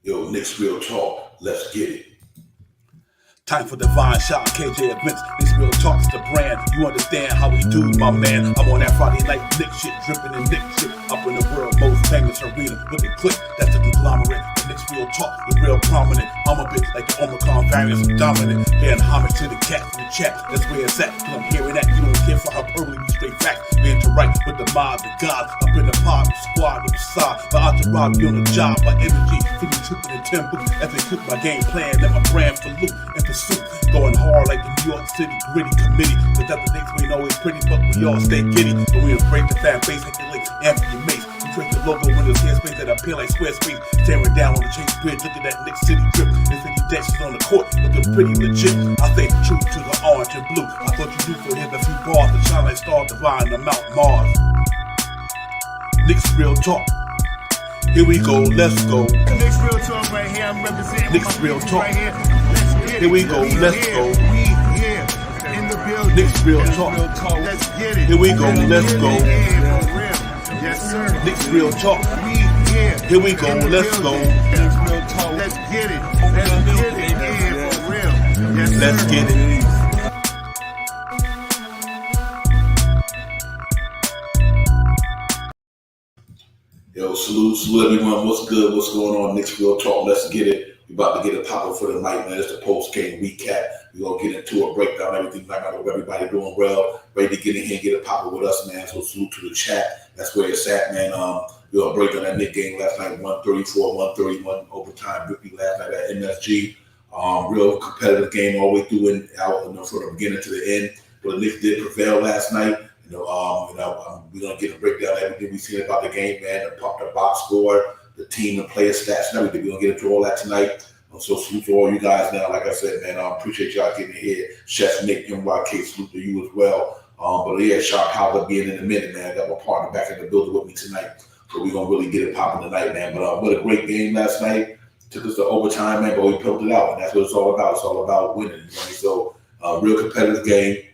Yo, Knicks Real Talk. Let's get it. Time for divine shot, KJ events. This real talk's the brand. You understand how we do, my man. I'm on that Friday night Nick shit, dripping in Nick shit. Up in the world, most famous arena with the click. That's the conglomerate. The Knicks real talk is real prominent. I'm a bit like the Omicron variant, dominant. Paying homage to the cat in the chat. That's where it's at. When I'm hearing that, you don't care for hyperbole, we straight facts. We interact with the mob, the gods. Up in the pod, the squad, with the side. But I to rob you on the job, my energy. Feeling tripping in tempo. As they cook my game plan, and my brand for loot and pursuit. Going hard like the New York City gritty committee. Cause that the Knicks ain't always pretty, but we all stay giddy. And we embrace the fan base, hit the links, amp your mace. We drink the logo when there's airspace that appear like Squarespace. Staring down on the Chase Bridge, look at that Knicks City drip. There's 50 dashes on the court, looking pretty legit. I stay true to the orange and blue. I thought you knew, so here's a few bars to shine like stars divine to Mount Mars. Knicks real talk. Here we go, let's go. Knicks real talk right here. I'm representing Knicks real talk. right here. Let's get it. Here we go, let's go. We here in the building. Knicks real talk. Let's get it. Here we go, let's go. Yeah, for real. Yes, sir. Knicks real talk. We here. Here we go, in the let's go. building. Knicks real talk. Let's get it. Let's get it. Yeah, for real. Yes, sir. Let's get it. Yo, salute everyone. What's good? What's going on? Knicks Real Talk. Let's get it. We about to get it popping for the night, man. It's the post-game recap. We're going to get into a breakdown, everything like I hope everybody doing well. Ready to get in here and get it popping with us, man. So salute to the chat. That's where it's at, man. We all break on that Knicks game last night, 134, 131 overtime victory last night at MSG. Real competitive game all the way through and out from the beginning to the end. But the Knicks did prevail last night. We're gonna get a breakdown of everything we've seen about the game, man. The box score, the team, and player stats, and everything. We're gonna get into all that tonight. So salute to all you guys now. Like I said, man, I appreciate y'all getting here. Chef Nick, NYK, salute to you as well. But yeah, Sharp Howler being in a minute, man. I got my partner back in the building with me tonight, so we're gonna really get it popping tonight, man. But what a great game last night. Took us to overtime, man, but we pulled it out, and that's what it's all about. It's all about winning. You know? So real competitive game.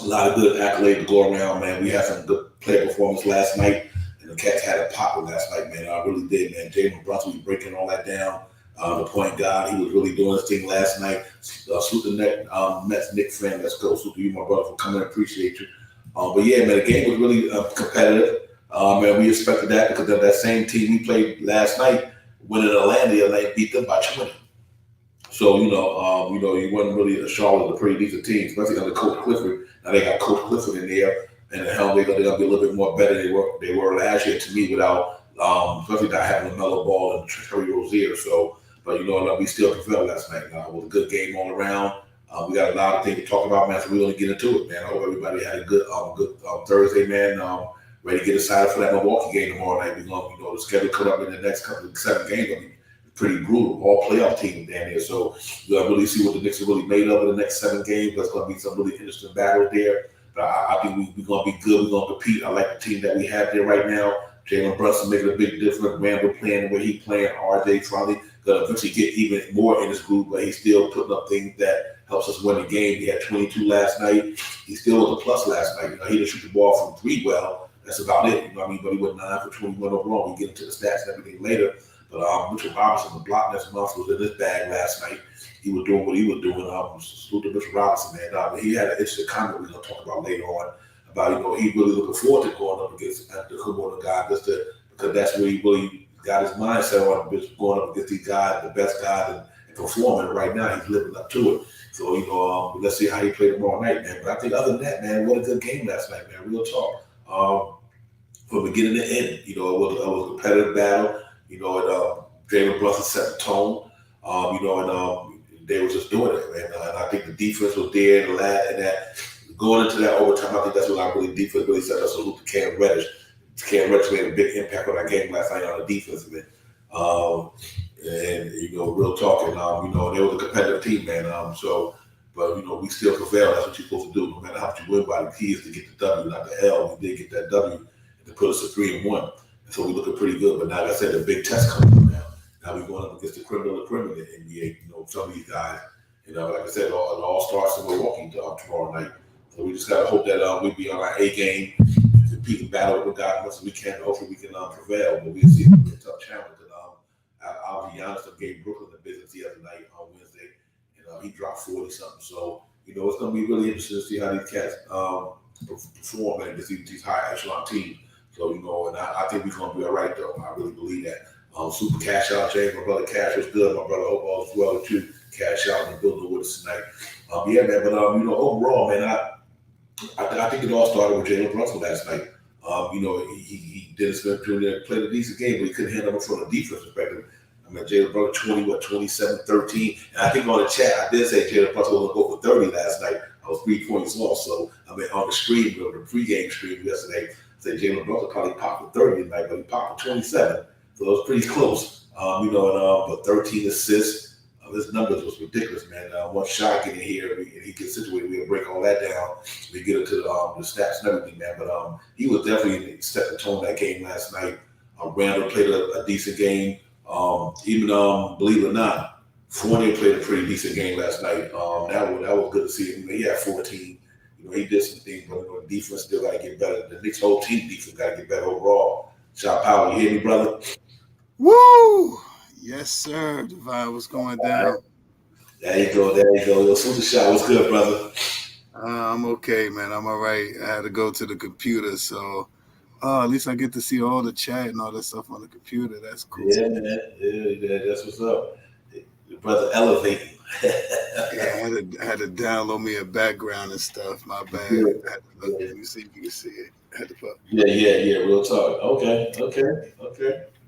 A lot of good accolades to go around, man. We had some good player performance last night, and the Cats had a pop last night, man. I really did, man. Jalen Brunson was breaking all that down. The point guard, he was really doing his thing last night. Salute the Mets Knicks fan. Let's go. Salute to you, my brother, for coming. Appreciate you. But yeah, man, the game was really competitive. Man, we expected that because of that same team we played last night, winning Atlanta beat them by 20. So, you wasn't really a Charlotte, a pretty decent team, especially under Coach Clifford. Now they got Coach Clifford in there, and the hell they're gonna be a little bit more better than they were last year to me without, especially not having LaMelo Ball and Terry Rozier. So, but we still prevailed last night. It was a good game all around. We got a lot of things to talk about, man. So we're gonna get into it, man. I hope everybody had a good Thursday, man. Ready to get excited for that Milwaukee game tomorrow night. We're gonna, the schedule coming up in the next couple of 7 games. I mean, pretty brutal, all playoff teams down here. So we're gonna really see what the Knicks are really made of in the next 7 games. There's gonna be some really interesting battles there. But I think we're gonna be good. We're gonna compete. I like the team that we have there right now. Jalen Brunson making a big difference. Randall playing the way he's playing. RJ probably gonna eventually get even more in his group, but he's still putting up things that helps us win the game. He had 22 last night. He still was a plus last night. He didn't shoot the ball from 3 well. That's about it. But he went 9 for 21 overall. We get into the stats and everything later. But Mitchell Robinson, the block next month, was in his bag last night. He was doing what he was doing. Salute to Mitchell Robinson, man. He had an interesting comment we're going to talk about later on about, he really looking forward to going up against the Kubota guy because that's where he really got his mindset on going up against these guys, the best guys, and performing. Right now, he's living up to it. So, let's see how he played tomorrow night, man. But I think other than that, man, what a good game last night, man. Real talk. From beginning to end, it was a competitive battle. Jalen Brunson set the tone, and they were just doing it, man. And I think the defense was there and that going into that overtime, I think that's what defense really set us. Salute to Cam Reddish. Cam Reddish made a big impact on that game last night on the defensive end. Real talking, they were a competitive team, man. But we still prevail. That's what you're supposed to do, no matter how much you win by. The key is to get the W, not the L. We did get that W and to put us at 3-1. So we're looking pretty good. But now, like I said, the big test coming up now. Now we're going up against the criminal in the NBA. Some of these guys, like I said, it all starts in Milwaukee tomorrow night. So we just got to hope that we be on our A game, compete and battle with God as much as we can. Hopefully we can prevail. But we'll see. It'll be a tough challenge. I'll be honest, gave Brooklyn the business the other night on Wednesday, and he dropped 40 something. So it's going to be really interesting to see how these cats perform and these high echelon teams. So and I think we're going to be all right though. I really believe that. Super cash out, James. My brother Cash was good. My brother Hope all as well too. Cash out in the building with us tonight. Yeah, man. But overall, man, I think it all started with Jalen Brunson last night. He did spend played a decent game, but he couldn't handle it from a defense perspective. I mean, Jalen Brunson 27, 13. And I think on the chat, I did say Jalen Brunson was going to go for 30 last night. I was 3 points off. So, on the stream, the pregame stream yesterday, I said Jalen Brunson probably popped for 30 tonight, but he popped for 27. So it was pretty close. But 13 assists. His numbers was ridiculous, man. Once Shy get in here and he gets situated, we'll break all that down. We get into the stats and everything, man. But he was definitely set the tone that game last night. Randall played a decent game. Even believe it or not, Fournier played a pretty decent game last night. That was good to see him. He had 14. He did some things, but the defense still got to get better. The Knicks' whole team defense got to get better overall. Shy Powell, you hear me, brother? Woo! Yes, sir. Divine, what's going down? There you go. Yo, Super Shot, what's good, brother? I'm okay, man. I'm all right. I had to go to the computer, so at least I get to see all the chat and all that stuff on the computer. That's cool. Yeah, man. Yeah, that's what's up. Your brother elevating. Yeah, I had to download me a background and stuff. My bad. Yeah. I had to look. Let me see if you can see it. I had to put. Yeah. Real talk. Okay.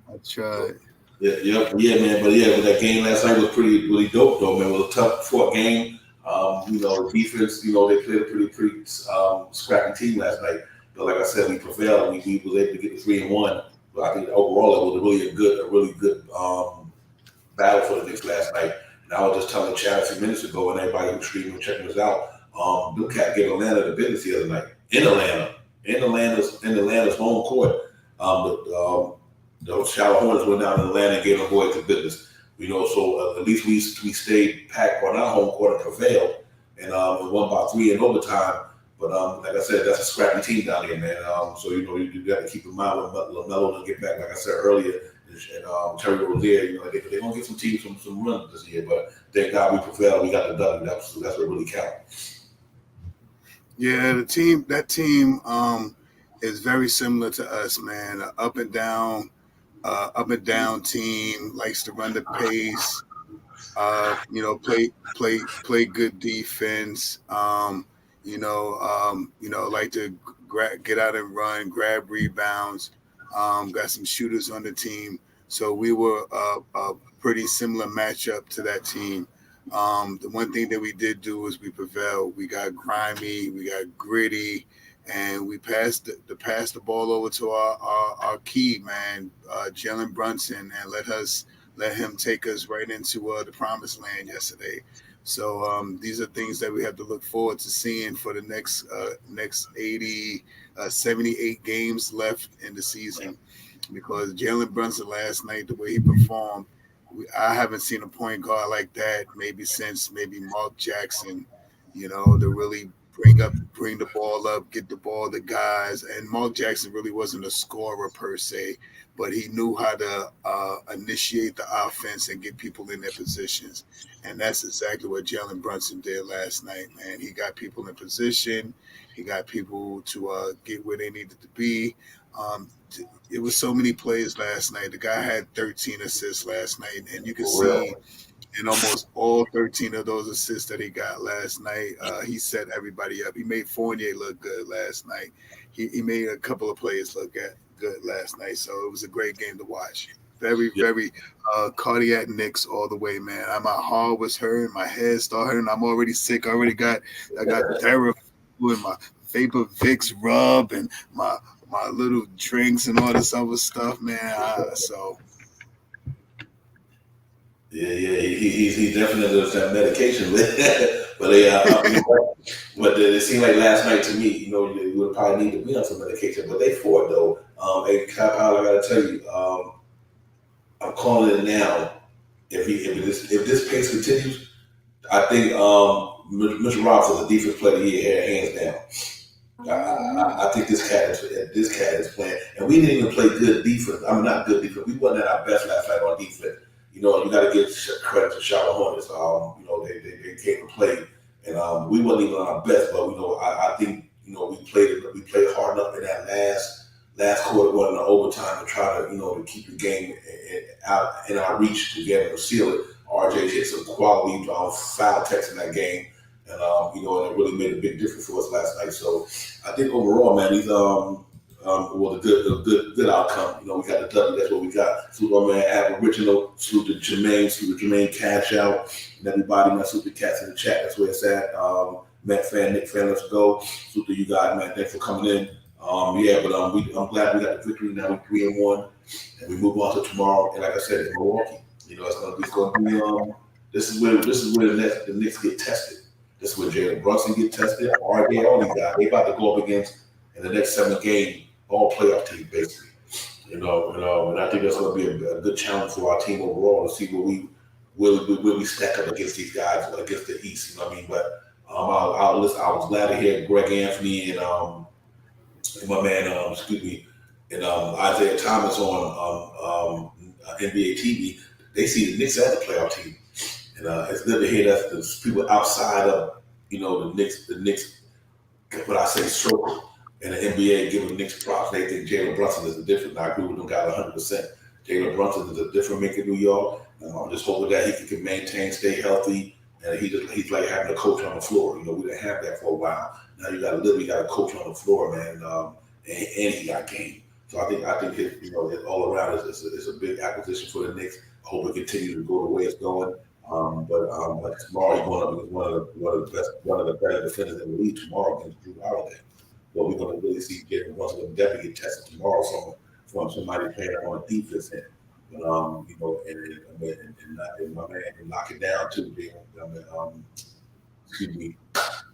I tried. Yeah, man. But that game last night was really dope, though, man. It was a tough fought game. The defense, they played a pretty scrappy team last night. But like I said, we prevailed. We was able to get the 3-1. But I think overall it was a really good battle for the Knicks last night. And I was just telling Chad a few minutes ago, and everybody who's streaming and checking us out, Bill Cat gave Atlanta the business the other night in Atlanta's home court. The Charlotte Hornets went down to Atlanta and gave them boys the business. So at least we stayed packed on our home court and prevailed, and we won by 3 in overtime. But like I said, that's a scrappy team down here, man. So you got to keep in mind when LaMelo to get back. Like I said earlier, and Terry Rozier, they're gonna get some teams some runs this year. But thank God we prevailed. We got the W. That's what really counts. Yeah, that team is very similar to us, man. Up and down team, likes to run the pace, play good defense, like to get out and run, grab rebounds, got some shooters on the team. So we were a pretty similar matchup to that team. The one thing that we did do was we prevailed. We got grimy, we got gritty, and we passed the ball over to our key man, Jalen Brunson, and let him take us right into the promised land yesterday. So these are things that we have to look forward to seeing for the next 78 games left in the season, because Jalen Brunson last night, the way he performed, I haven't seen a point guard like that since Mark Jackson, to really bring the ball up, get the ball to guys. And Mark Jackson really wasn't a scorer per se, but he knew how to initiate the offense and get people in their positions. And that's exactly what Jalen Brunson did last night, man. He got people in position. He got people to get where they needed to be. It was so many plays last night. The guy had 13 assists last night, and you can see in almost all 13 of those assists that he got last night, he set everybody up. He made Fournier look good last night. He made a couple of players look good last night, so it was a great game to watch. Very cardiac Knicks all the way, man. My heart was hurting, my head started hurting. I'm already sick. I got Theraflu and my Vapor Vicks rub and my little drinks and all this other stuff, man. He definitely does that medication, but it seemed like last night to me, you would probably need to be on some medication. But they fought though. Hey, Kyle, I gotta tell you, I'm calling it now. If this pace continues, I think Mr. Robinson is a defense player of the year, hands down. I think this cat is playing, and we didn't even play good defense. I mean, not good defense. We wasn't at our best last night on defense. you know, you got to give credit to Charlotte Hornets. You know, they came to play, and we wasn't even on our best, but you know, I think you know we played hard enough in that last quarter going into overtime to try to, you know, to keep the game out in our reach to get to seal it. RJ hit some quality foul text in that game, and you know, and it really made a big difference for us last night. So I think overall, man, these was a good outcome. You know, we got the W. That's what we got. Salute my man Aboriginal. Salute to Jermaine Cash Out, and everybody. Man, salute the cats in the chat. That's where it's at. Matt fan, Nick fan, let's go. Salute to you guys, man. Thanks for coming in. Yeah, but I'm glad we got the victory. Now we're 3-1, and we move on to tomorrow. And like I said, in Milwaukee, you know, it's gonna be. This is where the Knicks get tested. This is where Jalen Brunson get tested. RJ, all these guys, they about to go up against in the next 7 games, all playoff teams basically. You know, and I think that's gonna be a good challenge for our team overall to see where we stack up against these guys against the East. You know what I mean? But I was glad to hear Greg Anthony and my man, and Isaiah Thomas on NBA TV. They see the Knicks as a playoff team, and it's good to hear that the people outside of, you know, the Knicks, what I say, circle, and the NBA giving the Knicks props. They think Jalen Brunson is a different. I agree with them, got 100%. Jalen Brunson is a different maker in New York. I'm just hoping that he can maintain, stay healthy, and he's like having a coach on the floor. You know, we didn't have that for a while. Now you got a coach on the floor, man, and he got game. So I think it, you know, it all around is a big acquisition for the Knicks. I hope it continues to go the way it's going. But tomorrow he's going up against one of the better defenders in the league tomorrow against Drew Holiday. But we're going to really see Jalen Brunson definitely get tested tomorrow from somebody playing on defense end. You know, and my man can lock it down too.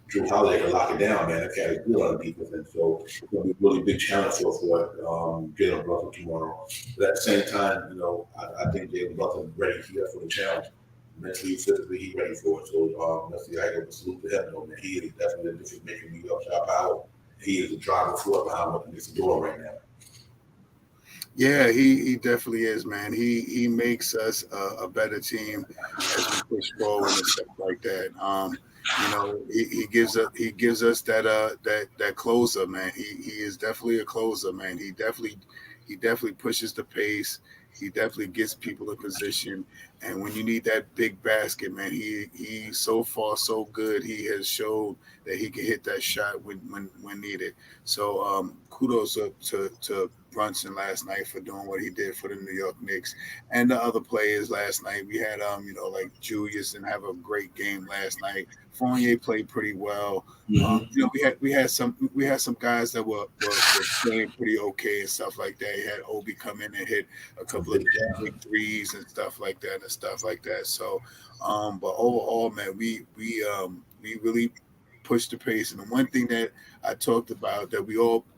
Drew Holiday can lock it down, man. That cat is good on defense, and so it's going to be a really big challenge for Jalen Brunson tomorrow. But at the same time, you know, I think Jalen Brunson is ready here for the challenge. Mentally, physically, he's ready for it. So that's the idea. Salute to him, though, man. He is definitely a difference maker New York shot power. He is the driving force behind what the Knicks are doing right now. Yeah, he definitely is, man. He makes us a better team as we push forward and stuff like that. You know, he gives us that closer, man. He is definitely a closer, man. He definitely pushes the pace. He definitely gets people in position. And when you need that big basket, man, he's so far so good. He has showed that he can hit that shot when needed. So kudos to Brunson last night for doing what he did for the New York Knicks and the other players last night. We had you know, like Julius didn't have a great game last night. Fournier played pretty well. You know, we had some guys that were playing pretty okay and stuff like that. You had Obi come in and hit a couple of big threes and stuff like that. So, but overall, man, we really pushed the pace. And the one thing that I talked about that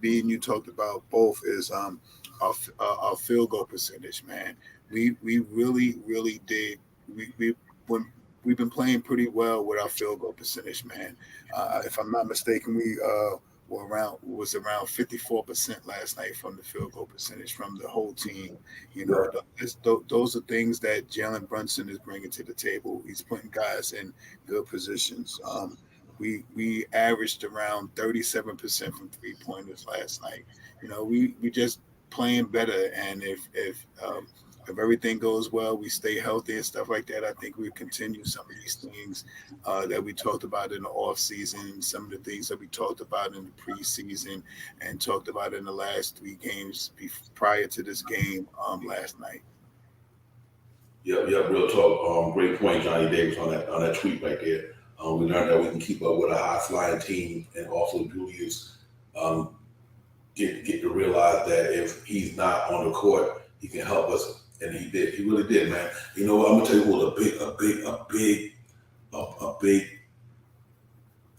me and you talked about both is our field goal percentage, man. We really did. We've been playing pretty well with our field goal percentage, man. If I'm not mistaken, we was around 54% last night from the field goal percentage from the whole team. You know, those are things that Jalen Brunson is bringing to the table. He's putting guys in good positions. We averaged around 37% from 3-pointers last night. You know, we just playing better, and if everything goes well, we stay healthy and stuff like that, I think we continue some of these things that we talked about in the off season, some of the things that we talked about in the preseason and talked about in the last 3 games prior to this game last night. Yeah, real talk. Great point, Johnny Davis, on that tweet right there. We learned that we can keep up with a high-flying team, and also Julius get to realize that if he's not on the court, he can help us. And he did. He really did, man. You know what? I'm gonna tell you what a big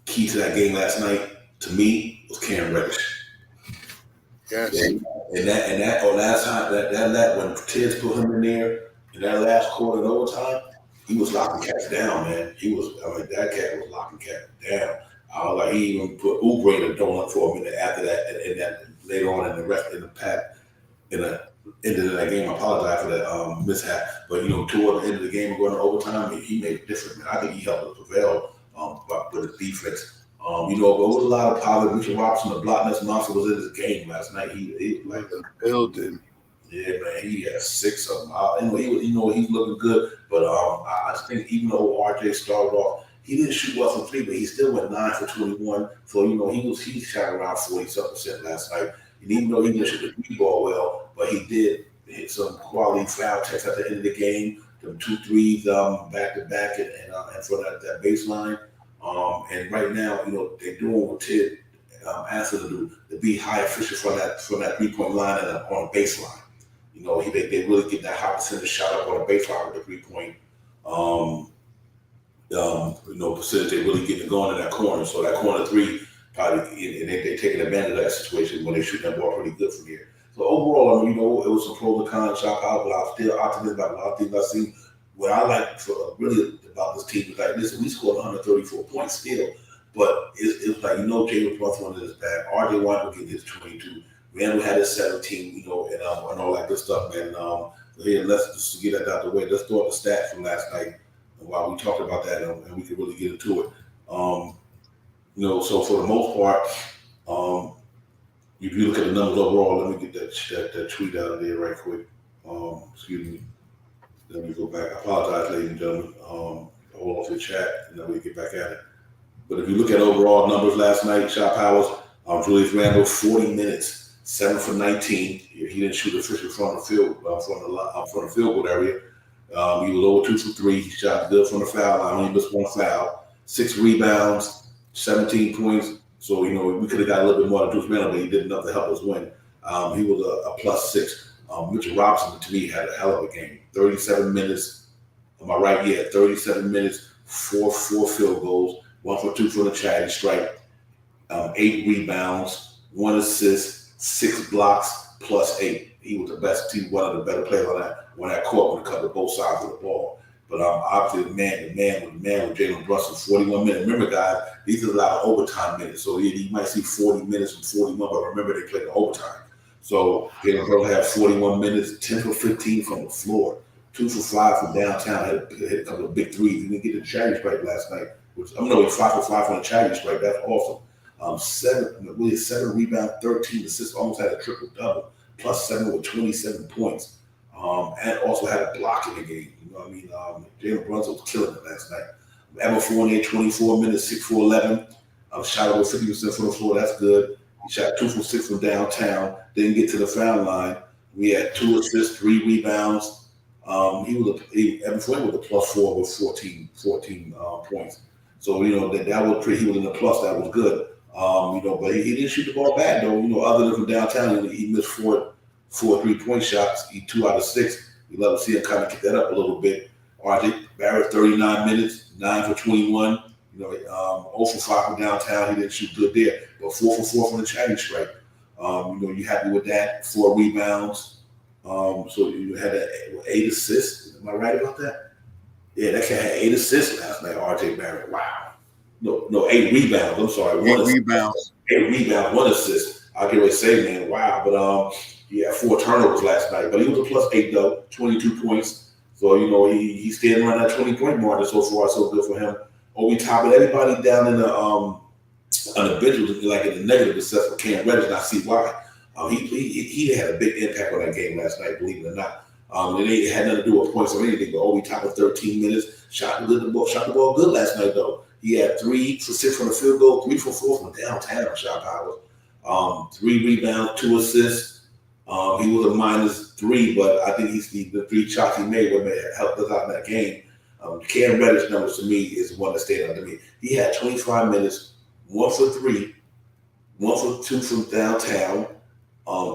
key to that game last night to me was Cam Reddish. Yes. And that last time that when Tiz put him in there in that last quarter in overtime, he was locking cats down, man. That cat was locking cats down. Like he even put Oubre in a donut for a minute after that, and that later on in the pack. In a ended of that game. I apologize for that mishap. But, toward the end of the game, going to overtime, he made a difference, man. I think he helped us prevail with his defense. But it was a lot of positive. Mitchell Robinson, the block nest monster, was in his game last night. He like the building. Yeah, man, he had 6 of them. He's looking good. But I just think even though RJ started off, he didn't shoot well from 3, but he still went 9 for 21. So he shot around 47% last night. And even though he didn't shoot the 3 ball well, but he did hit some quality foul checks at the end of the game. Them 2 threes back to back and for that baseline. And right now, they're doing what Ted asked them to do, to be high efficient from that 3-point line and on a baseline. They really get that high percentage shot up on a baseline with the 3-point percentage. They really get it going in that corner. So that corner 3 probably, and they're taking advantage of that situation when they shoot that ball pretty good from here. So overall, it was some pros and cons shot out, but I'm still optimistic about a lot of things I've seen. What I like really about this team is like, listen, we scored 134 points still, but it's like, Jalen Brunson is bad. RJ White will get his 22. Randall had his 17, and all that good stuff, man. Let's just get that out the way. Let's throw up the stats from last night while we talked about that, and we can really get into it. So for the most part, if you look at the numbers overall, let me get that tweet out of there right quick. Excuse me. Let me go back. I apologize, ladies and gentlemen. Hold off your chat, and then we get back at it. But if you look at overall numbers last night, shot powers, Julius Randle, 40 minutes. 7 for 19. He didn't shoot officially from the field from the field goal area. He was over 2 for 3. He shot good from the foul line. Only missed 1 foul. 6 rebounds, 17 points. So we could have got a little bit more to Julius Randle, but he did enough to help us win. He was a +6. Mitchell Robinson to me had a hell of a game. 37 minutes. Am I right? Yeah, 37 minutes. 4 field goals. 1 for 2 from the charity stripe. 8 rebounds. 1 assist. 6 blocks +8. He was the best team, one of the better players on that court when it comes to both sides of the ball. But obviously the man with Jalen Brunson, 41 minutes. Remember, guys, these are a lot of overtime minutes. So you might see 40 minutes from 41, but remember they played the overtime. So Jalen Brunson had 41 minutes, 10 for 15 from the floor, 2 for 5 from downtown. Hit a couple of big threes. He didn't get the charity stripe last night. He's 5 for 5 from the charity stripe. That's awesome. 7 rebounds, 13 assists, almost had a triple-double, +7 with 27 points, and also had a block in the game. Jalen Brunson was killing it last night. Evan Fournier, 24 minutes, 6 for 11. Shot over 50% from the floor. That's good. He shot 2 for 6 from downtown. Didn't get to the foul line. We had 2 assists, 3 rebounds. Evan Fournier was a +4 with 14 points. So that was pretty. He was in the plus. That was good. But he didn't shoot the ball bad though. Other than from downtown, he missed 4 3-point shots. He 2 out of 6. We love to see him kind of kick that up a little bit. RJ Barrett, 39 minutes, 9 for 21. 0 for 5 from downtown. He didn't shoot good there, but 4 for 4 from the charity stripe. You happy with that? 4 rebounds. So you had 8 assists. Am I right about that? Yeah, that cat had 8 assists last night. RJ Barrett. Wow. No, 8 rebounds. I'm sorry. 8 rebounds. 8 rebounds, 1 assist. I'll get ready to say, man, wow. But he had 4 turnovers last night. But he was a +8 though, 22 points. So he's staying around that 20-point mark. So far, so good for him. We topping everybody down in the on the bench was like in the negative, except for Cam Reddish. And I see why. He had a big impact on that game last night. Believe it or not. It had nothing to do with points or anything. But we topped 13 minutes. Shot the ball good last night though. He had 3 for 6 from the field goal, 3 for 4 from downtown shot powers. 3 rebounds, 2 assists. He was a -3, but I think the 3 shots he made would have helped us out in that game. Cam Reddish numbers to me is the one that stayed out to me. He had 25 minutes, 1 for 3, 1 for 2 from downtown,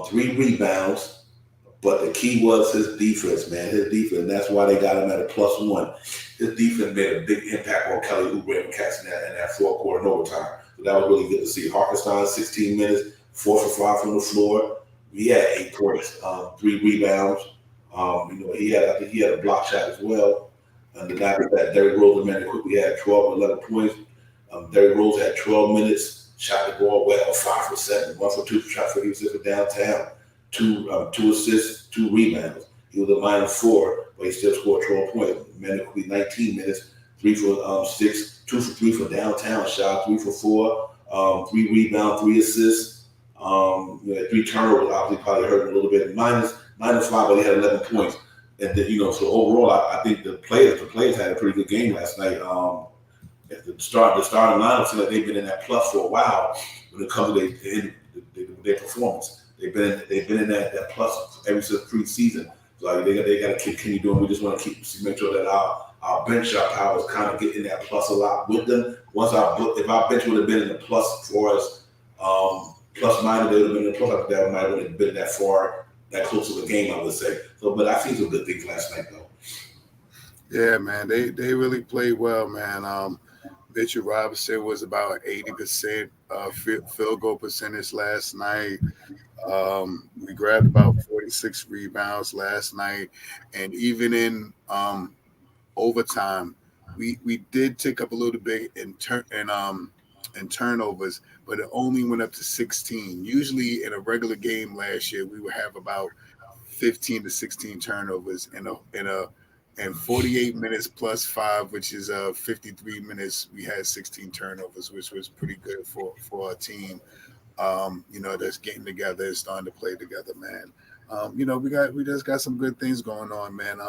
3 rebounds. But the key was his defense, man. His defense. That's why they got him at a +1. His defense made a big impact on Kelly Oubre and Cats in that 4th quarter and overtime. So that was really good to see. Harkenstein, 16 minutes, 4 for 5 from the floor. He had 8 points, 3 rebounds. He had a block shot as well. And the guy with that, Derrick Rose, man, quickly had 12 or 11 points. Derrick Rose had 12 minutes, shot the ball well, 5 for 7, 1 for 2 shot for 56 for downtown. two assists, 2 rebounds. He was a -4, but he still scored 12 points. Man, it could be 19 minutes, 3 for 6, 2 for 3 for downtown shot, 3 for 4, 3 rebounds, 3 assists. 3 turnovers. Obviously, probably hurt him a little bit. -5, but he had 11 points. And then, so overall, I think the players had a pretty good game last night. At the starting lineup seems like they've been in that plus for a while when it comes to their performance. They've been in that plus ever since preseason. So they got to continue doing. We just want to make sure that our bench shot power is kind of getting that plus a lot with them. If our bench would have been in the plus for us, plus minus, they would have been in the plus. That might have been that far, that close of a game, I would say. So, but I seen some good things last night, though. Yeah, man, they really played well, man. Mitchell Robinson was about 80% field goal percentage last night. We grabbed about 46 rebounds last night, and even in overtime, we did tick up a little bit in turnovers, but it only went up to 16. Usually, in a regular game last year, we would have about 15 to 16 turnovers in 48 minutes plus 5, which is 53 minutes. We had 16 turnovers, which was pretty good for a team. That's getting together and starting to play together, man. We just got some good things going on, man.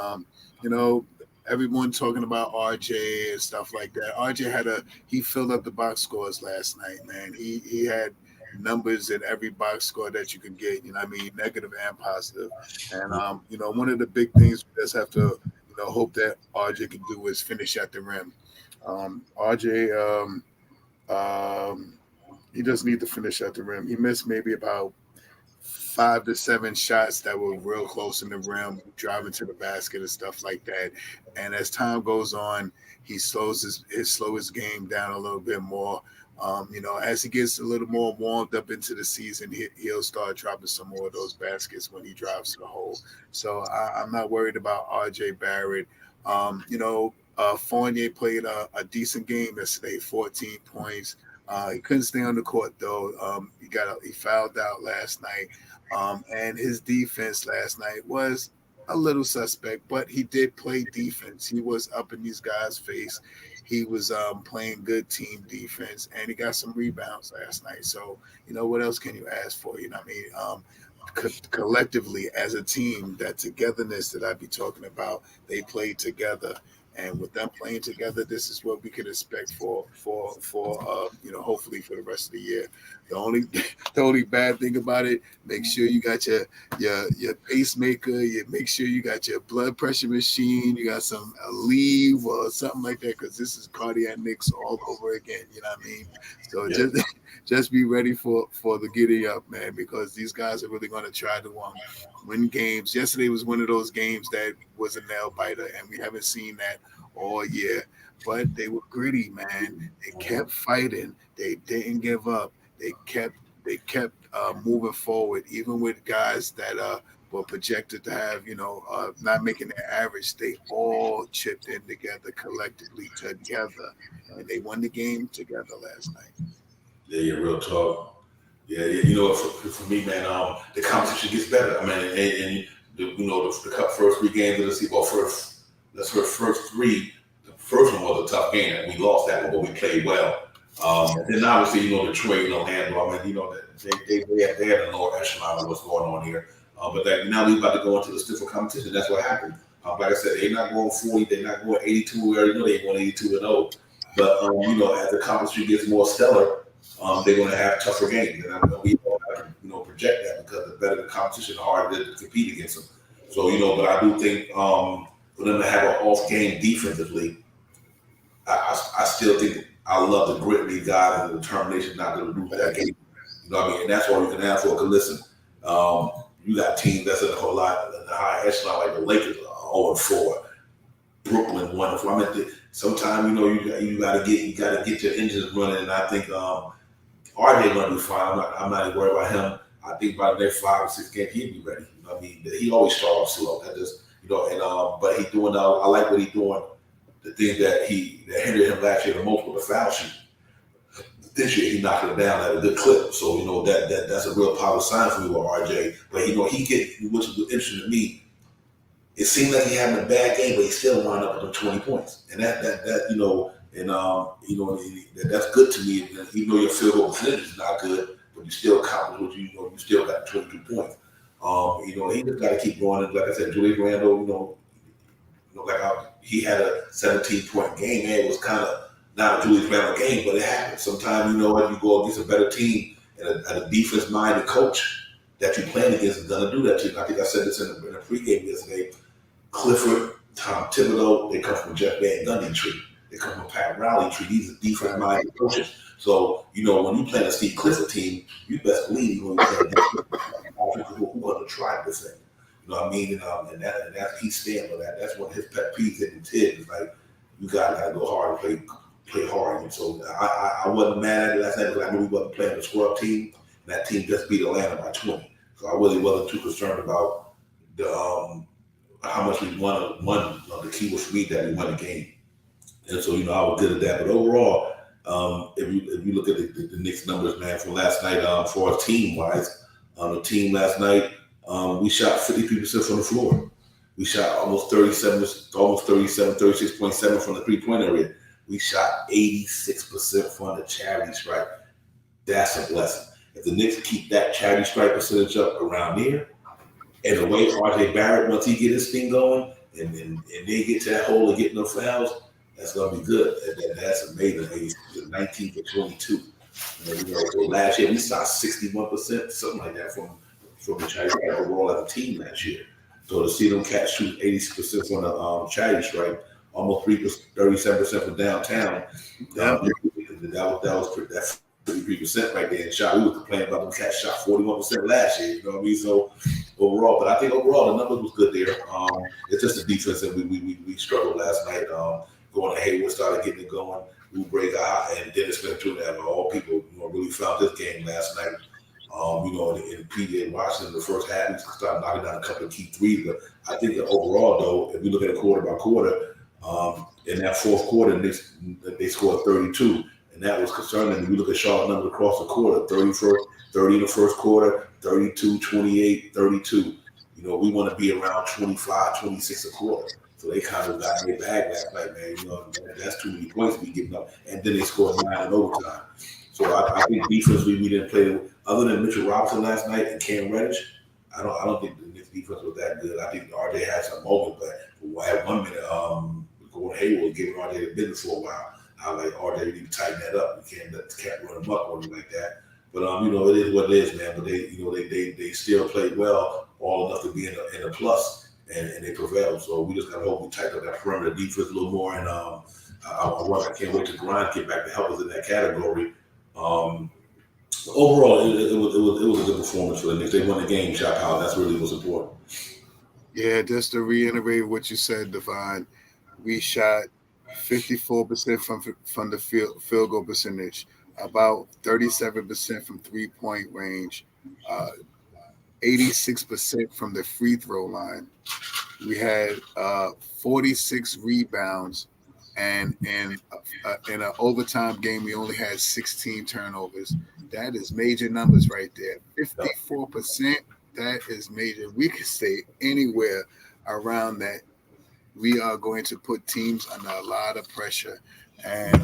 Everyone talking about RJ and stuff like that. RJ he filled up the box scores last night, man. He had numbers in every box score that you could get, negative and positive. And one of the big things we just have to hope that RJ can do is finish at the rim. RJ he just needs to finish at the rim. He missed maybe about 5 to 7 shots that were real close in the rim, driving to the basket and stuff like that. And as time goes on, he slows his game down a little bit more. As he gets a little more warmed up into the season, he'll start dropping some more of those baskets when he drives to the hole. So I'm not worried about RJ Barrett. Fournier played a decent game yesterday, 14 points. He couldn't stay on the court though. He fouled out last night, and his defense last night was a little suspect, but he did play defense. He was up in these guys' face. He was playing good team defense, and he got some rebounds last night. So what else can you ask for? Collectively as a team, that togetherness that I be talking about, they played together. And with them playing together, this is what we can expect for hopefully for the rest of the year. The only bad thing about it, make sure you got your pacemaker. Make sure you got your blood pressure machine. You got some Aleve or something like that, because this is cardiac nicks all over again. You know what I mean? So yeah. Just be ready for the giddy up, man, because these guys are really going to try to win games. Yesterday was one of those games that was a nail biter, and we haven't seen that all year. But they were gritty, man. They kept fighting. They didn't give up. They kept moving forward, even with guys that were projected to have, not making their average. They all chipped in together, collectively together, and they won the game together last night. Yeah, real talk. Yeah. For me, man, the competition gets better. I mean, the cup first 3 games of the season. Well, first 3. The first one was a tough game, and we lost that one, but we played well. And then obviously, Detroit and Orlando. I mean, they have the lower echelon of what's going on here. But now we're about to go into the stiffer competition. That's what happened. Like I said, they're not going 40. They're not going 82. We already know they're going 82-0. But as the competition gets more stellar, they're going to have tougher games, and we don't have to, project that, because the better the competition, the harder to compete against them. So, but I do think for them to have an off game defensively, I still think I love the grit of these guys and the determination not to lose that game. You know what I mean? And that's what we can ask for. Because listen, you got teams that's in a whole lot in the high echelon, like the Lakers, 0-4, Brooklyn 1-4. I mean, sometimes you got to get your engines running, and I think RJ gonna be fine. I'm not even worried about him. I think by the next 5 or 6 games he'll be ready. You know what I mean? He always starts off slow. That just but he's doing. I like what he's doing. The thing that hindered him last year the most was the foul shooting. this year he knocking it down at a good clip. So, that's a real positive sign for me with RJ. But, which was interesting to me, it seemed like he having a bad game, but he still wound up with 20 points. And that's good to me. Even though your field goal percentage is not good, but you still accomplish what you still got 22 points. He just got to keep going. And like I said, Julius Randle, he had a 17-point game. Man, it was kind of not a Julius Randle game, but it happens. Sometimes, when you go against a better team and a defense-minded coach that you're playing against is going to do that to you. And I think I said this in a pregame yesterday. Clifford, Tom Thibodeau, they come from Jeff Van Gundy tree. They come from Pat Riley tree. These are defense-minded coaches. So, when you play a Steve Clifford team, you best believe you're going to play who are going to try this thing. You know what I mean? And that's he stand for that. That's one of his pet peeves in his head. It's like, you got to go hard and play hard. And so I wasn't mad at it last night because I knew we wasn't playing a scrub team. And that team just beat Atlanta by 20. So I really wasn't too concerned about the how much we won. The key was for me that we won the game. And so, I was good at that. But overall, if you look at the Knicks numbers, man, from last night, for our team-wise, the team last night, we shot 53% from the floor. We shot almost 36.7 from the three-point area. We shot 86% from the charity stripe. That's a blessing. If the Knicks keep that charity stripe percentage up around here, and the way RJ Barrett, once he get his thing going, and they get to that hole and get no fouls, that's going to be good. That's amazing. He's 19 for 22. So last year we shot 61%, something like that from the charity stripe overall as a team last year. So to see them cats shoot 86% from the charity stripe, almost 37% from downtown, that was 33% right there in shot. We were complaining about them cats shot 41% last year. You know what I mean? So overall, but I think overall the numbers was good there. It's just the defense that we struggled last night. Going to Hayward started getting it going. Oubre and Dennis Smith Jr. all people really found this game last night. In PJ Washington, the first half, we started knocking down a couple of key threes. But I think that overall, though, if we look at it quarter by quarter, in that fourth quarter, they scored 32. And that was concerning. If we look at Charlotte numbers across the quarter, 30 in the first quarter, 32, 28, 32. We want to be around 25, 26 a quarter. So they kind of got in their bag last night, man. That's too many points to be giving up. And then they scored 9 in overtime. So I think defense we didn't play. Other than Mitchell Robinson last night and Cam Reddish, I don't think the Knicks defense was that good. I think RJ had some moments, but at 1 minute, Gordon Hayward was giving RJ the business for a while. I was like, RJ, we need to tighten that up. We can't let the cat run him up on him like that. But it is what it is, man. But they still played well, all enough to be in a plus, and they prevailed. So we just gotta hope we tighten up that perimeter defense a little more. And I can't wait to grind get back to help us in that category. Overall, it was a good performance for the Knicks. They won the game, shot power. That's really what's important. Yeah, just to reiterate what you said, Devon, we shot 54% from the field goal percentage, about 37% from 3-point range, 86% from the free throw line. We had 46 rebounds, and in an overtime game, we only had 16 turnovers. That is major numbers right there. 54%, that is major. We could stay anywhere around that. We are going to put teams under a lot of pressure. And,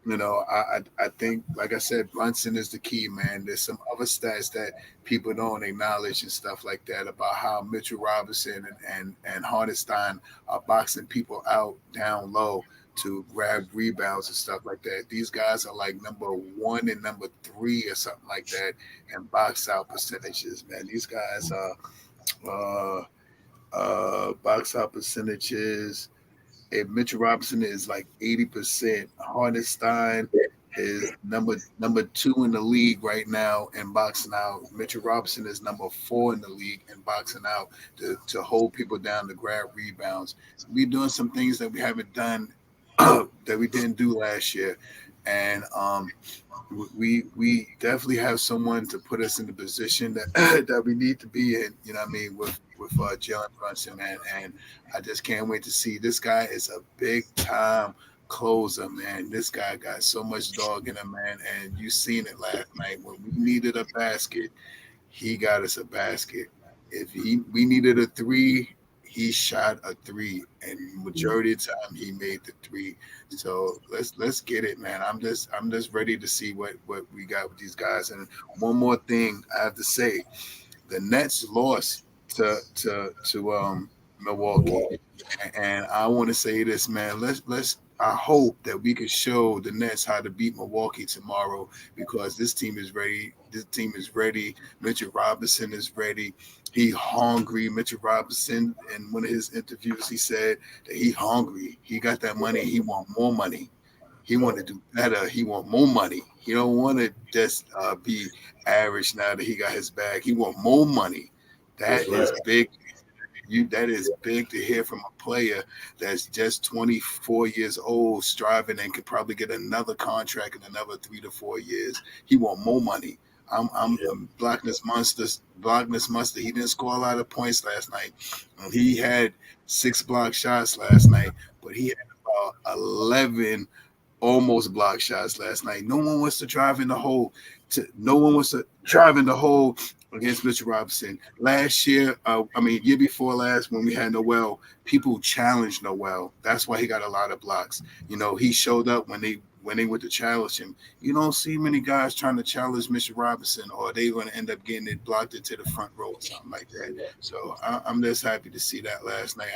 I think, like I said, Brunson is the key, man. There's some other stats that people don't acknowledge and stuff like that about how Mitchell Robinson and Hartenstein are boxing people out down low to grab rebounds and stuff like that. These guys are like number 1 and number 3 or something like that in box out percentages, man. These guys are box out percentages. And Mitchell Robinson is like 80%. Hartenstein is number 2 in the league right now in boxing out. Mitchell Robinson is number 4 in the league in boxing out to hold people down to grab rebounds. We're doing some things that we haven't done that we didn't do last year. And we definitely have someone to put us in the position that we need to be in, with Jalen Brunson, man. And I just can't wait to see. This guy is a big time closer, man. This guy got so much dog in him, man. And you seen it last night when we needed a basket. He got us a basket. If we needed a three, he shot a three, and majority of the time he made the three. So let's get it, man. I'm just ready to see what we got with these guys. And one more thing I have to say, the Nets lost to Milwaukee, and I want to say this, man. Let's. I hope that we can show the Nets how to beat Milwaukee tomorrow because this team is ready. This team is ready. Mitchell Robinson is ready. He hungry. Mitchell Robinson, in one of his interviews, he said that he hungry. He got that money. He want more money. He want to do better. He want more money. He don't want to just be average now that he got his bag. He want more money. That is big. That is big to hear from a player that's just 24 years old, striving and could probably get another contract in another 3 to 4 years. He want more money. I'm Blackness Monster. He didn't score a lot of points last night. He had 6 block shots last night, but he had about 11 almost block shots last night. No one wants to drive in the hole. Against Mitchell Robinson. Last year, year before last, when we had Noel, people challenged Noel. That's why he got a lot of blocks. You know, he showed up when they went to challenge him. You don't see many guys trying to challenge Mitchell Robinson, or they're going to end up getting it blocked into the front row or something like that. So I'm just happy to see that last night.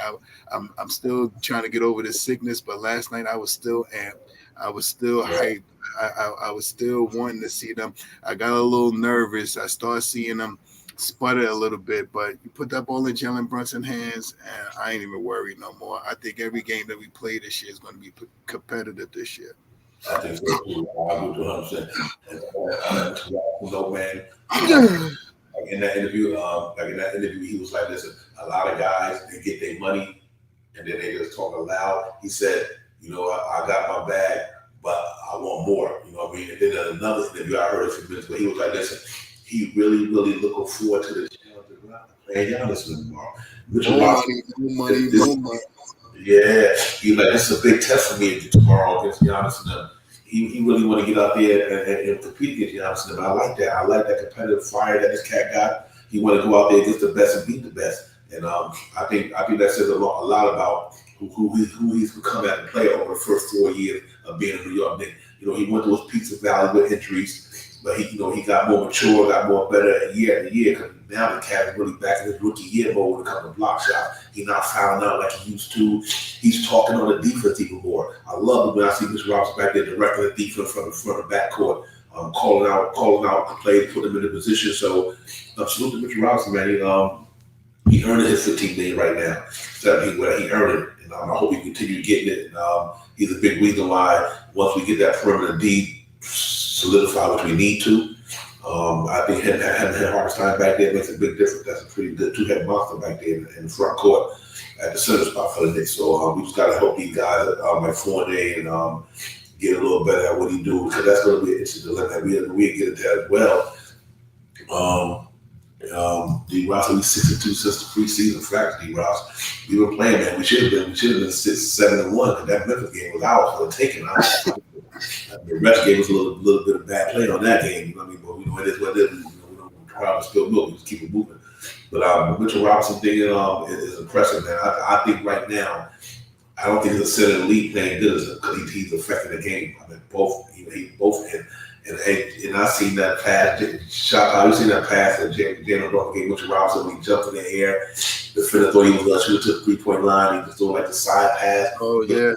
I'm still trying to get over this sickness, but last night I was still amped. I was still hyped. I was still wanting to see them. I got a little nervous. I started seeing them sputter a little bit, but you put that ball in Jalen Brunson's hands, and I ain't even worried no more. I think every game that we play this year is going to be competitive this year. I think so too. I agree 100%. Man. In that interview, he was like, "Listen, a lot of guys they get their money, and then they just talk aloud." He said, I got my bag, but I want more. You know what I mean? And then another interview I heard a few minutes ago, he was like, listen, he really, really looking forward to the challenge of playing Giannis tomorrow. More money. Yeah. He's like, this is a big test for me tomorrow against Giannis and them. He really want to get out there and compete against Giannis and them. I like that. I like that competitive fire that this cat got. He want to go out there against the best and beat the best. And I think that says a lot about who he's become as a player over the first 4 years of being a New York Knicks. He went through his peaks of valley with injuries, but he got more mature, got more better year after year. Because now the cat is really back in his rookie year mode when it comes to block shots. He's not fouling out like he used to. He's talking on the defense even more. I love it when I see Mr. Robinson back there directing the defense from the front and back court, calling out the play, put them in the position. So salute to Mr. Robinson, man. He earned his $15 million right now. So he earned it. And I hope he continue getting it. And he's a big reason why once we get that perimeter D solidified, which we need to, I think having Hartenstein back there makes a big difference. That's a pretty good two-head monster back there in the front court at the center spot for the Knicks. So we just got to help these guys like Fournier and get a little better at what he do, because that's going to be an interesting dilemma. We'll get into that as well. D-Ross, we 6-2 since the preseason. Facts, D-Ross. We were playing, man. We should have been 6-7-1. That Memphis game was ours for the taking. The rest gave us a little bit of bad play on that game. You know what I mean? But we know it is what it is. We don't try to spill milk. We just keep it moving. But the Mitchell Robinson thing is impressive, man. I think right now, I don't think he's a center elite playing good because he's affecting the game. I mean, both end. And I seen that pass, I've seen that pass that Jalen Brunson gave Mitchell Robinson when he jumped in the air. The defender thought he was going to shoot to the 3-point line. He just doing like the side pass. Oh, yeah.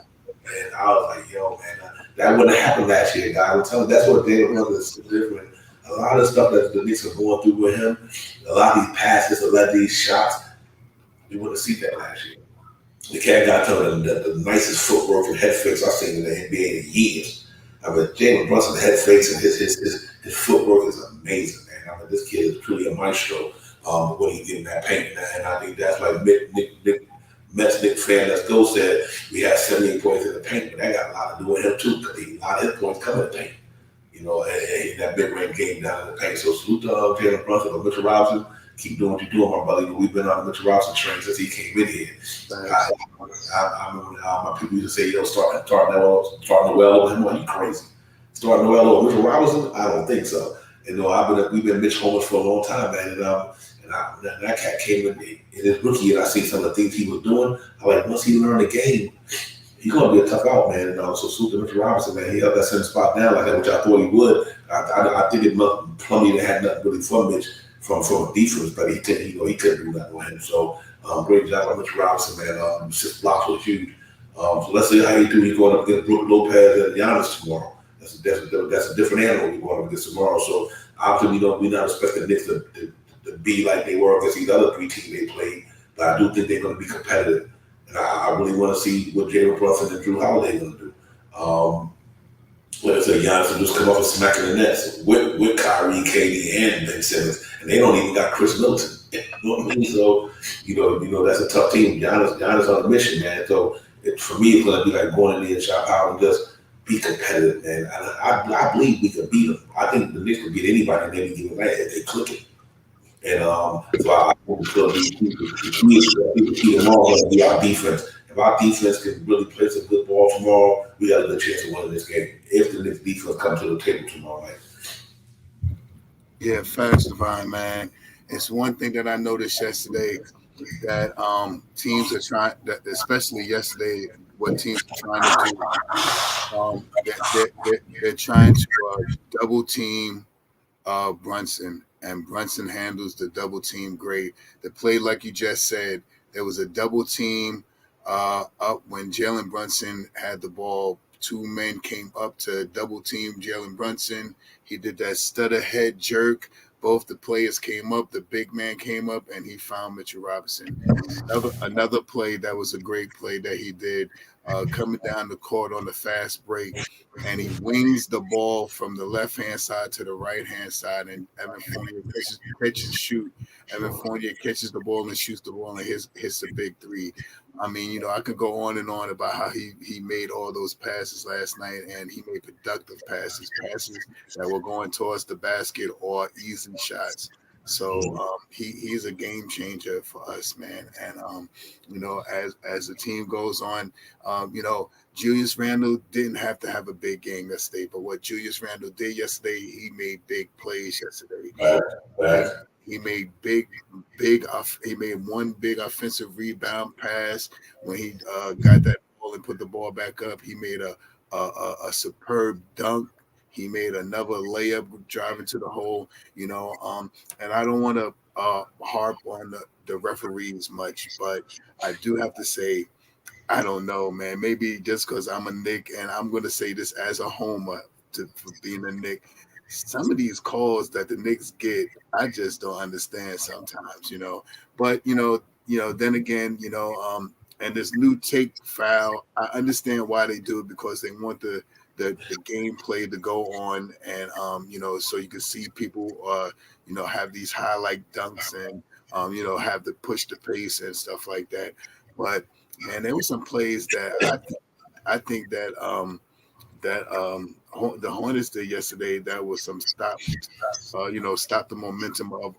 And I was like, yo, man, that wouldn't have happened last year, guy. I would tell you, that's what Jalen Brunson is different. A lot of stuff that the Knicks are going through with him, a lot of these passes, a lot of these shots, you wouldn't see that last year. The cat got to him that the nicest footwork and head fakes I've seen in the NBA in years. I mean, Jalen Brunson's head fakes and his footwork is amazing, man. I mean, this kid is truly a maestro when he get in that paint. And I think that's like Mets Nick fan Let's Go said, we had 78 points in the paint, but that got a lot to do with him too, because a lot of his points come in the paint. And that mid-range game down in the paint. So salute to Jalen Brunson or Mitchell Robinson. Keep doing what you're doing, my brother. You know, we've been on the Mitchell Robinson train since he came in here. I remember how my people used to say, yo, starting Noel over him. Are you crazy? Starting Noel over Mitchell Robinson? I don't think so. You know, we've been Mitch homers for a long time, man. And that cat came in his rookie year. I seen some of the things he was doing. I like, once he learned the game, he's gonna be a tough out, man. And so salute to Mitchell Robinson, man. He held that same spot down like that, which I thought he would. I think it Plumlee had nothing really from Mitch from a defense, but he couldn't do that with him. So great job by Mitchell Robinson, man. 6 blocks was huge. So let's see how he do. He's going up against Brook Lopez and Giannis tomorrow. That's a different animal we're going up against tomorrow. So obviously, we're not expecting the Knicks to be like they were against these other 3 teams they played, but I do think they're going to be competitive. And I really want to see what Jalen Brunson and Drew Holiday are going to do. Like I said, Giannis will just come up and smack in the nets with Kyrie, KD, and Ben Simmons, and they don't even got Chris Middleton. You know what I mean? So, you know that's a tough team. Giannis on a mission, man. So for me, it's going to be like going in there and shop out and just be competitive, man. And I believe we can beat them. I think the Knicks can beat anybody in any given night if they click it. And so I think the key tomorrow is going to be our defense. If our defense can really play some good ball tomorrow, we got a good chance of winning this game. If the Knicks defense comes to the table tomorrow night. Yeah, facts, Divine, man. It's one thing that I noticed yesterday that teams are trying, especially yesterday, what teams are trying to do. They're trying to double team Brunson, and Brunson handles the double team great. The play, like you just said, there was a double team up when Jalen Brunson had the ball. 2 men came up to double team Jalen Brunson. He did that stutter head jerk. Both the players came up. The big man came up, and he found Mitchell Robinson. Another play that was a great play that he did, coming down the court on the fast break, and he wings the ball from the left-hand side to the right-hand side, and Evan Fournier catch and shoot. Evan Fournier catches the ball and shoots the ball and hits a big 3. I mean, I could go on and on about how he made all those passes last night, and he made productive passes that were going towards the basket or easy shots. So he's a game changer for us, man. And as the team goes on, Julius Randle didn't have to have a big game yesterday, but what Julius Randle did yesterday, he made big plays yesterday. He made he made one big offensive rebound pass when he got that ball and put the ball back up. He made a superb dunk. He made another layup driving to the hole, and I don't want to harp on the referees much, but I do have to say, I don't know, man. Maybe just because I'm a Knick, and I'm going to say this as a homer for being a Knick, some of these calls that the Knicks get, I just don't understand sometimes, But then again, and this new take foul, I understand why they do it, because they want the gameplay to go on, and so you can see people have these highlight dunks and have to push the pace and stuff like that. But man, there were some plays that I think that the Hornets did yesterday that was some stop the momentum of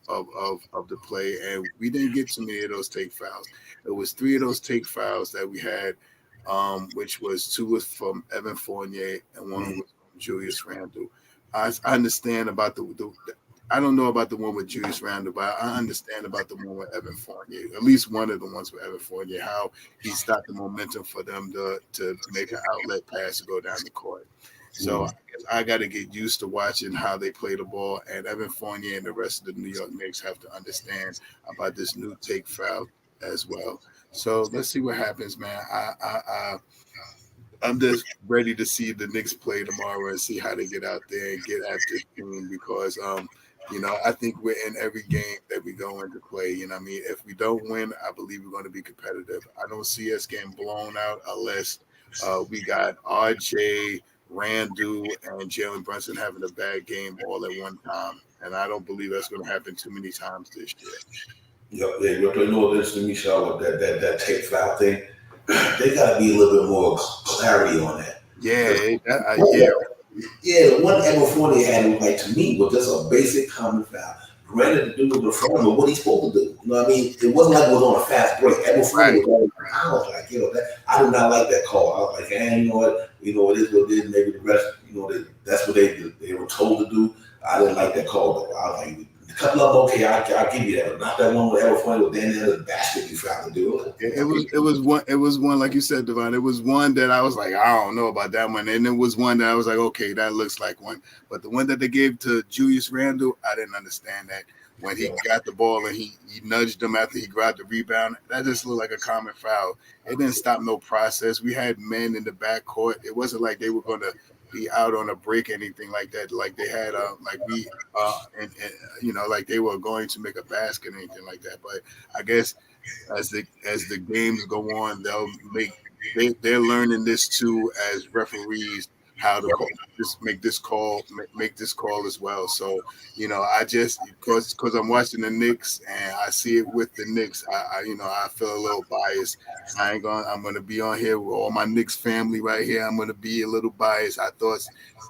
the play, and we didn't get too many of those take fouls. It was 3 of those take fouls that we had, which was 2 was from Evan Fournier and 1 was from Julius Randle. I understand about I don't know about the one with Julius Randle, but I understand about the one with Evan Fournier. At least one of the ones with Evan Fournier, how he stopped the momentum for them to make an outlet pass to go down the court. So I got to get used to watching how they play the ball, and Evan Fournier and the rest of the New York Knicks have to understand about this new take foul as well. So let's see what happens, man. I'm just ready to see the Knicks play tomorrow and see how they get out there and get after the team, because I think we're in every game that we go into play. If we don't win, I believe we're going to be competitive. I don't see us getting blown out unless we got RJ, Randle, and Jalen Brunson having a bad game all at one time. And I don't believe that's going to happen too many times this year. You know what this to me, Shaw, with that take foul thing? They got to be a little bit more clarity on that. Yeah. Yeah, the one Evan Fournier had, like, to me, was just a basic common foul. Granted, the dude was performing, but what he's supposed to do? You know what I mean? It wasn't like it was on a fast break. Every Right. I was like, I did not like that call. I was like, you know what? It is what it is. Maybe the rest, that's what they were told to do. I didn't like that call though. I was like, a couple of them, okay, I'll give you that, but not that one with ever funny with Daniel basket you found to do. It was one like you said, Devon. It was one that I was like, I don't know about that one, and it was one that I was like, okay, that looks like one. But the one that they gave to Julius Randle, I didn't understand that. When he got the ball and he nudged him after he grabbed the rebound, that just looked like a common foul. It didn't stop no process. We had men in the backcourt. It wasn't like they were going to be out on a break, anything like that. Like they had, like they were going to make a basket, or anything like that. But I guess as the games go on, they're learning this too as referees, how to make this call as well. So I just because I'm watching the Knicks and I see it with the Knicks, I feel a little biased. I'm gonna be on here with all my Knicks family right here. I'm gonna be a little biased. I thought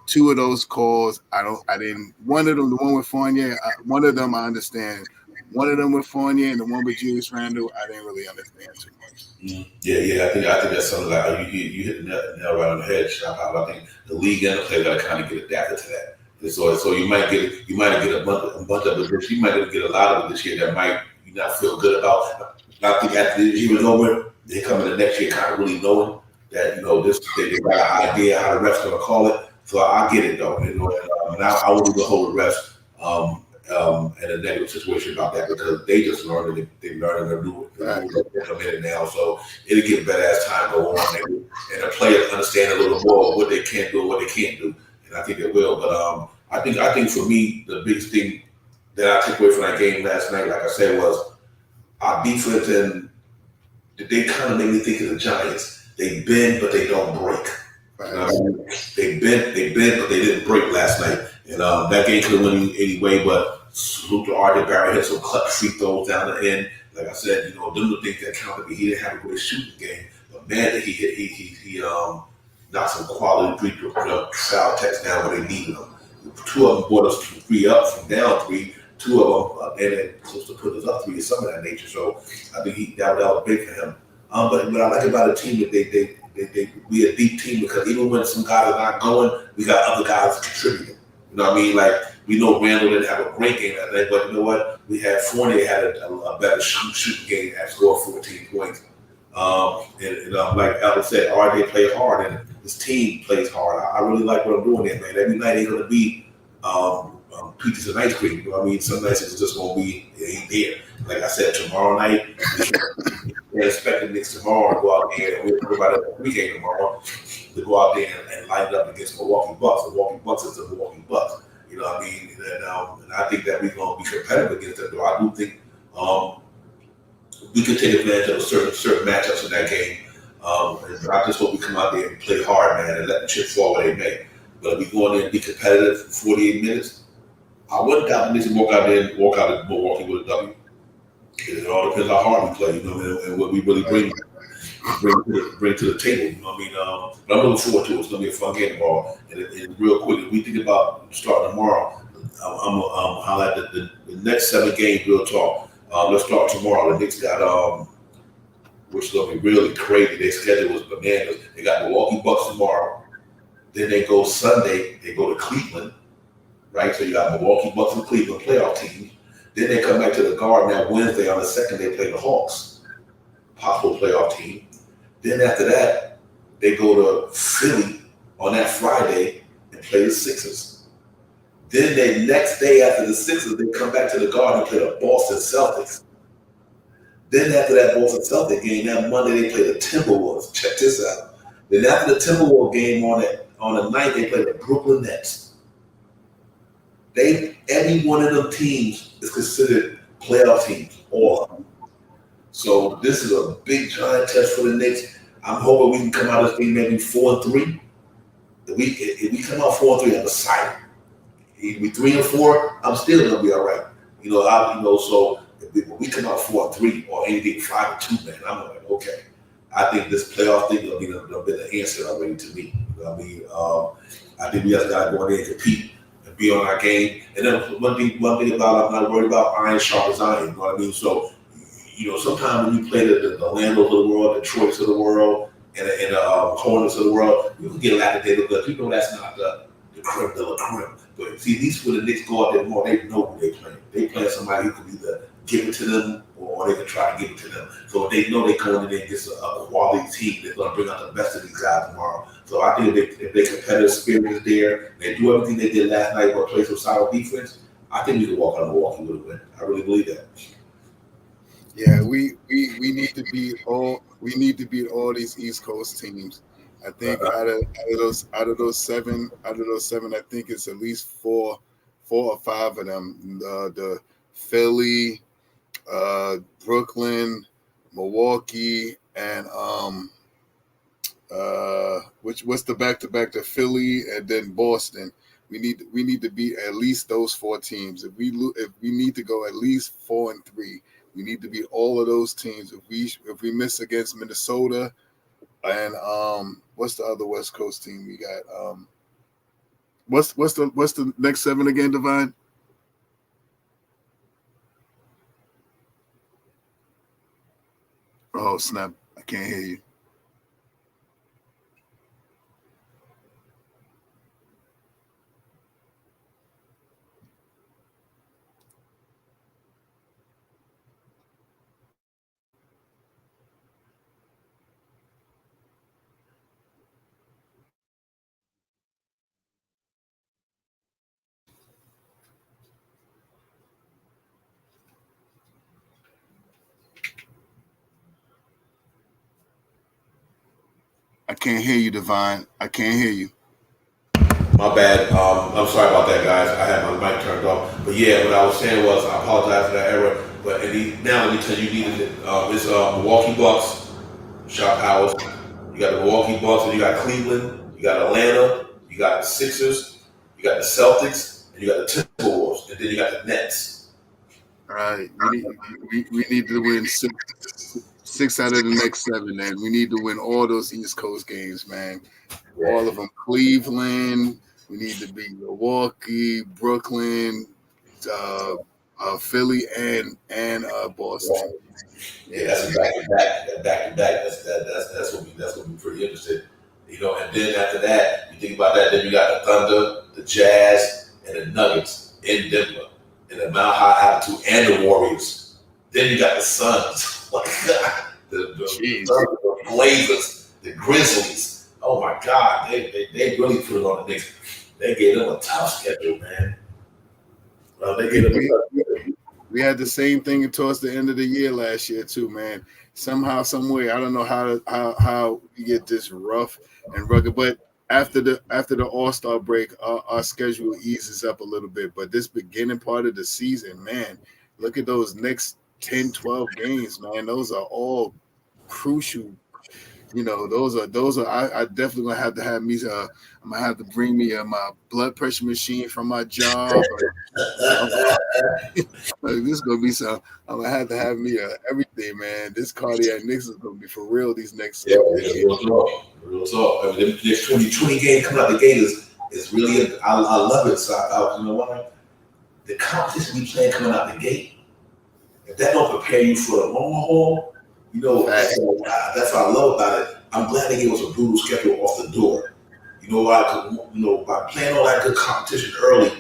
two of those calls, one of them, the one with Fournier, one of them I understand. One of them with Fournier and the one with Julius Randle, I didn't really understand too much. Yeah. I think that's something like you hit the nail right on the head. I think the league and the player got to kind of get adapted to that. And so you might get a bunch of it this. You might get a lot of it this year that might you not feel good about. I think after the year is over, they come in the next year kind of really knowing that they got an idea how the refs gonna call it. So I get it though. Now I wouldn't even hold the refs. In a negative situation about that because they just learned it. They learned to do it. They're committed now, so it'll get better as time go on, and the players understand a little more what they can do and what they can't do, and I think it will. But I think for me the biggest thing that I took away from that game last night, like I said, was our defense, and they kind of made me think of the Giants. They bend, but they don't break. Right. They bent, but they didn't break last night. And that game could have went anyway, but salute to RJ Barrett, hit some clutch free throws down the end. Like I said, them the things that counted. He didn't have a great shooting game, but man, that he knocked some quality foul attacks down where they needed them. Two of them brought us 3 up from down 3. Two of them, and then close to put us up 3 or something of that nature. So I think that was big for him. But what I like about the team that we a deep team because even when some guys are not going, we got other guys contributing. You know what I mean? Like we know Randall didn't have a great game that night, but you know what? We had Fournier had a better shooting game at score 14 points. Like Alex said, RJ played hard and his team plays hard. I really like what I'm doing there, man. Every night ain't gonna be peaches and ice cream. You know what I mean? Some nights it's just gonna be it ain't there. Like I said, tomorrow night we're expecting Knicks tomorrow to go out there and we're about a pregame tomorrow to go out there and line it up against Milwaukee Bucks. The Milwaukee Bucks is the Milwaukee Bucks. You know what I mean? And I think that we're going to be competitive against them. Though I do think we can take advantage of certain matchups in that game. And I just hope we come out there and play hard, man, and let the chips fall where they may. But if we go in there and be competitive for 48 minutes, I wouldn't doubt the Knicks walk out there and walk out of Milwaukee with a W. It all depends how hard we play, and what we really bring to the table. You know what I mean? But I'm looking forward to it. It's gonna be a fun game tomorrow. And real quick, if we think about starting tomorrow, I'm gonna highlight the next 7 games. Real talk. Let's start tomorrow. The Knicks got which is gonna be really crazy. Their schedule was bananas. They got Milwaukee Bucks tomorrow. Then they go Sunday. They go to Cleveland, right? So you got Milwaukee Bucks and Cleveland playoff teams. Then they come back to the Garden that Wednesday. On the 2nd, they play the Hawks, possible playoff team. Then after that, they go to Philly on that Friday and play the Sixers. Then the next day after the Sixers, they come back to the Garden and play the Boston Celtics. Then after that Boston Celtics game, that Monday they play the Timberwolves. Check this out. Then after the Timberwolves game on the 9th, they play the Brooklyn Nets. Every one of them teams is considered playoff teams, all of them. So this is a big giant test for the Knicks. I'm hoping we can come out of this game maybe 4-3. If we come out 4-3, I'm excited. If we 3-4, I'm still gonna be all right. So if we come out 4-3 or anything 5-2, man, I'm like, okay. I think this playoff thing will be the answer already to me. You know what I mean? I think we just gotta go in there and compete. be on our game. And then one thing about I'm not worried about iron sharp as iron. You know what I mean? So, sometimes when you play the Orlando's of the world, the Detroits of the world, and the Hornets of the world, you can get lackadaisical because you know that's not the creme de la creme. But see, these when the Knicks go out there more, they know who they play. They play somebody who can either give it to them or they can try to give it to them. So they know they're going in there and get a quality team that's going to bring out the best of these guys tomorrow. So I think if their competitive spirit is there, they do everything they did last night, but play some solid defense, I think we can walk on Milwaukee with a win. I really believe that. Yeah, we need to beat all these East Coast teams. I think out of those seven, I think it's at least four or five of them. The Philly, Brooklyn, Milwaukee, and what's the back-to-back to Philly and then Boston. We need to beat at least those four teams. If we need to go at least 4-3, we need to beat all of those teams. If we miss against Minnesota and what's the other West Coast team we got? What's the next 7 again, Divine? Oh snap! I can't hear you. I can't hear you, Divine. I can't hear you. My bad. I'm sorry about that, guys. I had my mic turned off. But yeah, what I was saying was I apologize for that error. But now let me tell you, it's Milwaukee Bucks, Shot Powers. You got the Milwaukee Bucks, and you got Cleveland, you got Atlanta, you got the Sixers, you got the Celtics, and you got the Timberwolves, and then you got the Nets. All right, we need to win six out of the next 7, man. We need to win all those East Coast games, man. All of them. Cleveland. We need to beat Milwaukee, Brooklyn, Philly, and Boston. Yeah, that's a back to back. That's gonna be pretty interesting. And then after that, you think about that. Then you got the Thunder, the Jazz, and the Nuggets in Denver, and the Mount High Altitude, and the Warriors. Then you got the Suns. The Blazers, the Grizzlies. Oh my God, they really put it on the Knicks. They gave them a tough schedule, man. We had the same thing towards the end of the year last year too, man. Somehow, some way, I don't know how we get this rough and rugged, but after the All-Star break, our schedule eases up a little bit. But this beginning part of the season, man, look at those next 10, 12 games, man. Those are all crucial. Those are. I definitely gonna have to have me. I'm gonna have to bring me my blood pressure machine from my job. This is gonna be some. I'm gonna have to have me everything, man. This cardiac Knicks is gonna be for real. These next real talk. I mean, this 2020 game coming out the gate is really. I love it. So you know what? The competition we playing coming out the gate. If that don't prepare you for the long haul, that's what I love about it. I'm glad they gave us a brutal schedule off the door. By playing all that good competition early,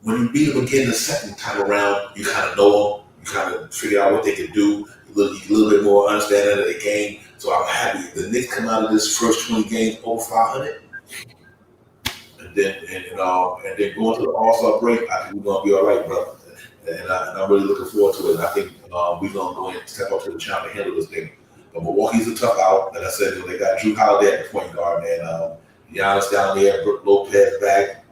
when you beat them again the second time around, you kind of know them. You kind of figure out what they can do. A little bit more understanding of the game. So I'm happy. The Knicks come out of this first 20 games over 500. And then going to the All-Star break, I think we're going to be all right, brother. And I'm really looking forward to it. And I think we're going to go and step up to the challenge and handle this thing. But Milwaukee's a tough out. Like I said, they got Drew Holiday at the point guard, man. Giannis down there, Brook Lopez back.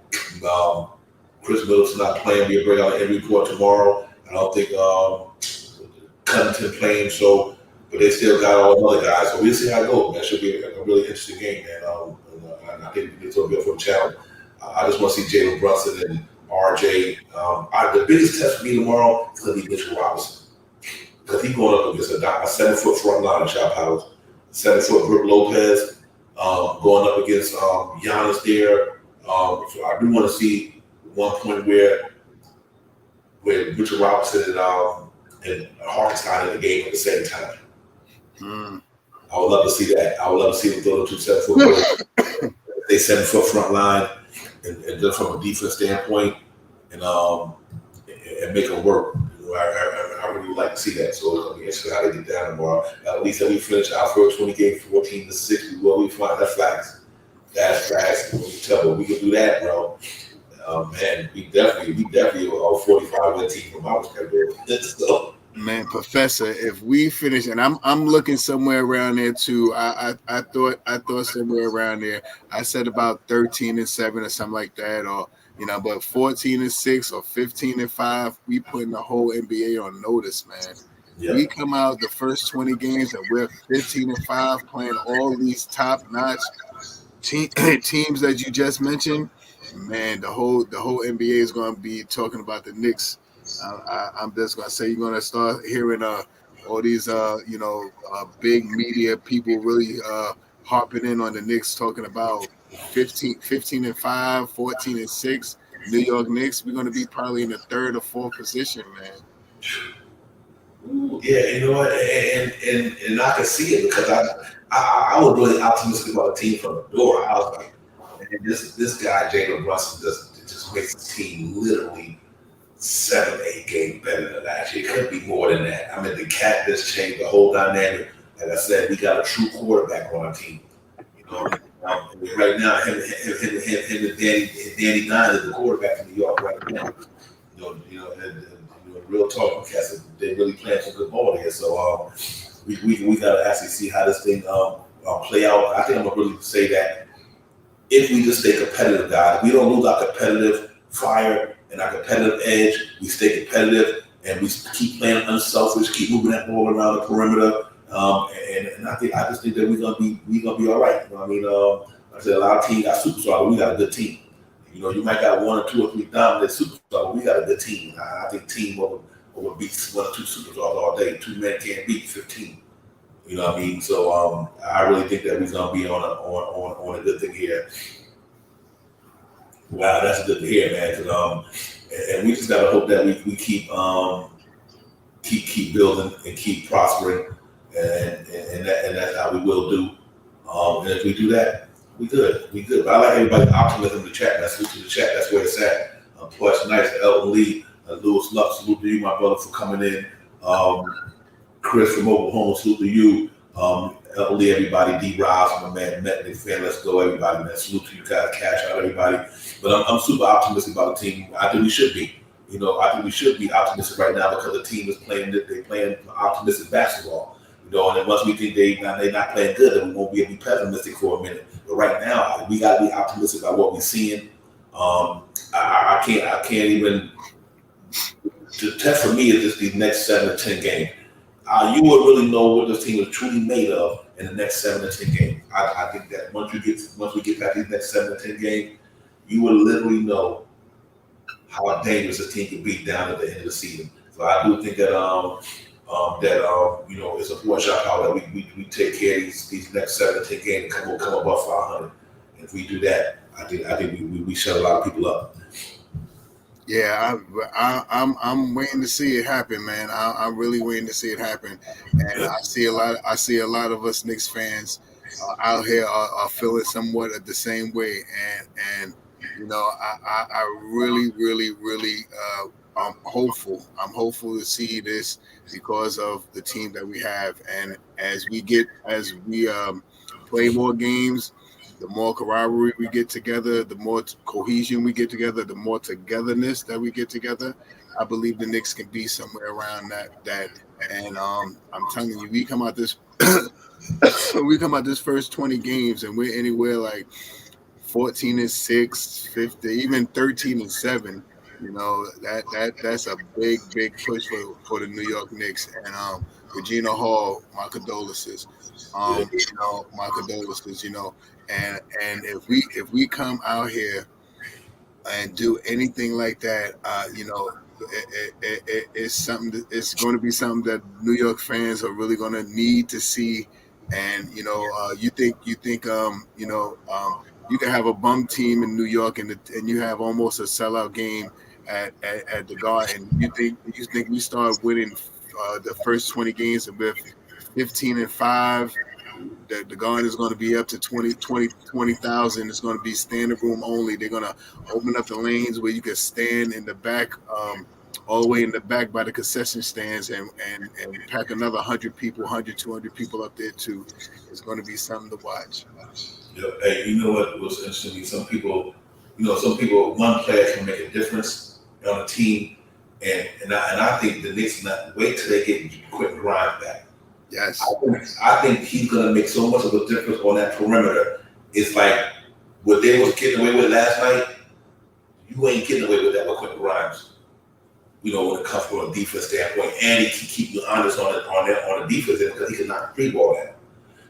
Chris Middleton not playing. We'll bring out an injury report tomorrow. I don't think Covington playing, but they still got all the other guys. So we'll see how it goes. That should be a really interesting game, man. I think it's going to be a fun challenge. I just want to see Jalen Brunson and RJ. The biggest test for me tomorrow is going to be Mitchell Robinson. Because he's going up against a 7-foot front line, Shot Powers. 7-foot Brook Lopez going up against Giannis there. So I do want to see one point where Richard Robinson and Hartenstein in the game at the same time. I would love to see that. I would love to see them throw the 2 7-foot goals. They 7-foot front line and just from a defense standpoint and make them work. I really would like to see that. So it's gonna be interesting how they get down tomorrow. At least that we finish our first 20 games 14-6. We find that's facts. That's facts. We tell them we can do that, bro. Man, we definitely are a 45 win team from our perspective. So, man, Professor, if we finish, and I'm looking somewhere around there too. I thought somewhere around there. I said about 13-7 or something like that, or but 14-6 or 15-5. We putting the whole NBA on notice, man. Yeah. We come out the first 20 games and we're 15-5, playing all these top notch teams that you just mentioned. Man, the whole NBA is going to be talking about the Knicks. I'm just going to say you're going to start hearing all these big media people really harping in on the Knicks, talking about 15-5, 14-6. New York Knicks. We're going to be probably in the 3rd or 4th position, man. Ooh, yeah, you know what, and I can see it because I was really optimistic about the team from the door. I was like, man, this guy Jalen Brunson just makes the team literally 7-8 games better than last year. It could be more than that. I mean, the cat just changed the whole dynamic. Like I said, we got a true quarterback on our team. Right now, him and Danny Dimes is the quarterback in New York right now. Real talk, because they really playing some good ball here. So we gotta actually see how this thing play out. I think I'm gonna really say that if we just stay competitive, guys, we don't lose our competitive fire and our competitive edge. We stay competitive and we keep playing unselfish, keep moving that ball around the perimeter. And I just think that we're gonna be all right. I mean, I said a lot of teams got superstars, but we got a good team. You might got 1 or 2 or 3 dominant superstars, but we got a good team. I think team will beat 1 or 2 superstars all day. 2 men can't beat 15. You know what I mean? So I really think that we're gonna be on a good thing here. Wow, that's good to hear, man. And we just gotta hope that we keep building and keep prospering, and that's how we will do. And if we do that, we good. But I like everybody's optimism in the chat. That's the chat. That's where it's at. Plush, nice. Elton Lee, Lewis Luck, salute to you, my brother, for coming in. Chris from Oklahoma, salute to you. Elton Lee, everybody. D. Ross, my man, Metnick fan. Let's go, everybody. Man, salute to you guys. Cash out, everybody. But I'm super optimistic about the team. I think we should be. I think we should be optimistic right now because the team is playing optimistic basketball. And then once we think they're not playing good, then we won't be able to be pessimistic for a minute. But right now, we got to be optimistic about what we're seeing. I can't even. The test for me is just these next 7 to 10 games. You will really know what this team is truly made of in the next 7 to 10 games. I think that once we get past these next 7 to 10 games, you will literally know how dangerous a team can be down at the end of the season. So I do think that it's a poor shot how that we take care of these next 7 to 10 games and come above 500. And if we do that, I think we shut a lot of people up. Yeah, I'm waiting to see it happen, man. I'm really waiting to see it happen, and I see a lot of us Knicks fans out here are feeling somewhat the same way, and I really I'm hopeful. I'm hopeful to see this because of the team that we have, and as we play more games, the more camaraderie we get together, the more cohesion we get together, the more togetherness that we get together. I believe the Knicks can be somewhere around that. And I'm telling you, we come out this first 20 games and we're anywhere like 14-6, 15, even 13-7. That's a big push for the New York Knicks. And Regina Hall, my condolences. My condolences. And if we come out here and do anything like that, it's something. It's going to be something that New York fans are really going to need to see. And you think you can have a bum team in New York and you have almost a sellout game at the Garden. You think we start winning the first 20 games with 15-5? The Garden is going to be up to 20,000. It's going to be standing room only. They're going to open up the lanes where you can stand in the back, all the way in the back by the concession stands, and pack another 100 people, 100, 200 people up there too. It's going to be something to watch. Yeah, hey, you know what was interesting to me? Some people, one player can make a difference on a team, and I think the Knicks not wait till they get Quentin Grimes back. Yes. I think he's gonna make so much of a difference on that perimeter. It's like what they was getting away with last night. You ain't getting away with that with Quentin Grimes. When it comes from a defense standpoint, and he can keep you honest on the defense because he can knock the free ball out.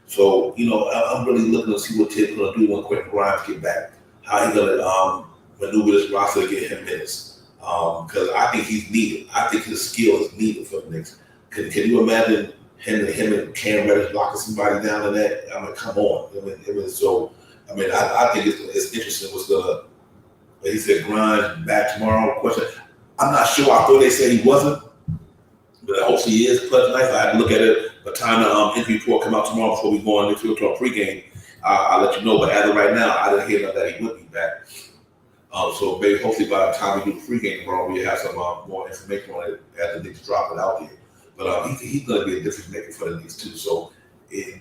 So, I'm really looking to see what Tibbs going to do when Quentin Grimes get back. How he going to maneuver this roster to get him minutes. Because I think he's needed. I think his skill is needed for the Knicks. Can you imagine him and Cam Reddish locking somebody down in that? I mean, come on. I think it's interesting what's going to. He said Grimes back tomorrow. Question. I'm not sure. I thought they said he wasn't. But hopefully he is playing tonight. So I have to look at it. By the time the injury report come out tomorrow before we go on to our pregame, I'll let you know. But as of right now, I didn't hear that he would be back. So maybe hopefully by the time we do the pregame tomorrow, we'll have some more information on it as the Knicks drop it out there. But he's going to be a difference maker for the Knicks too. So I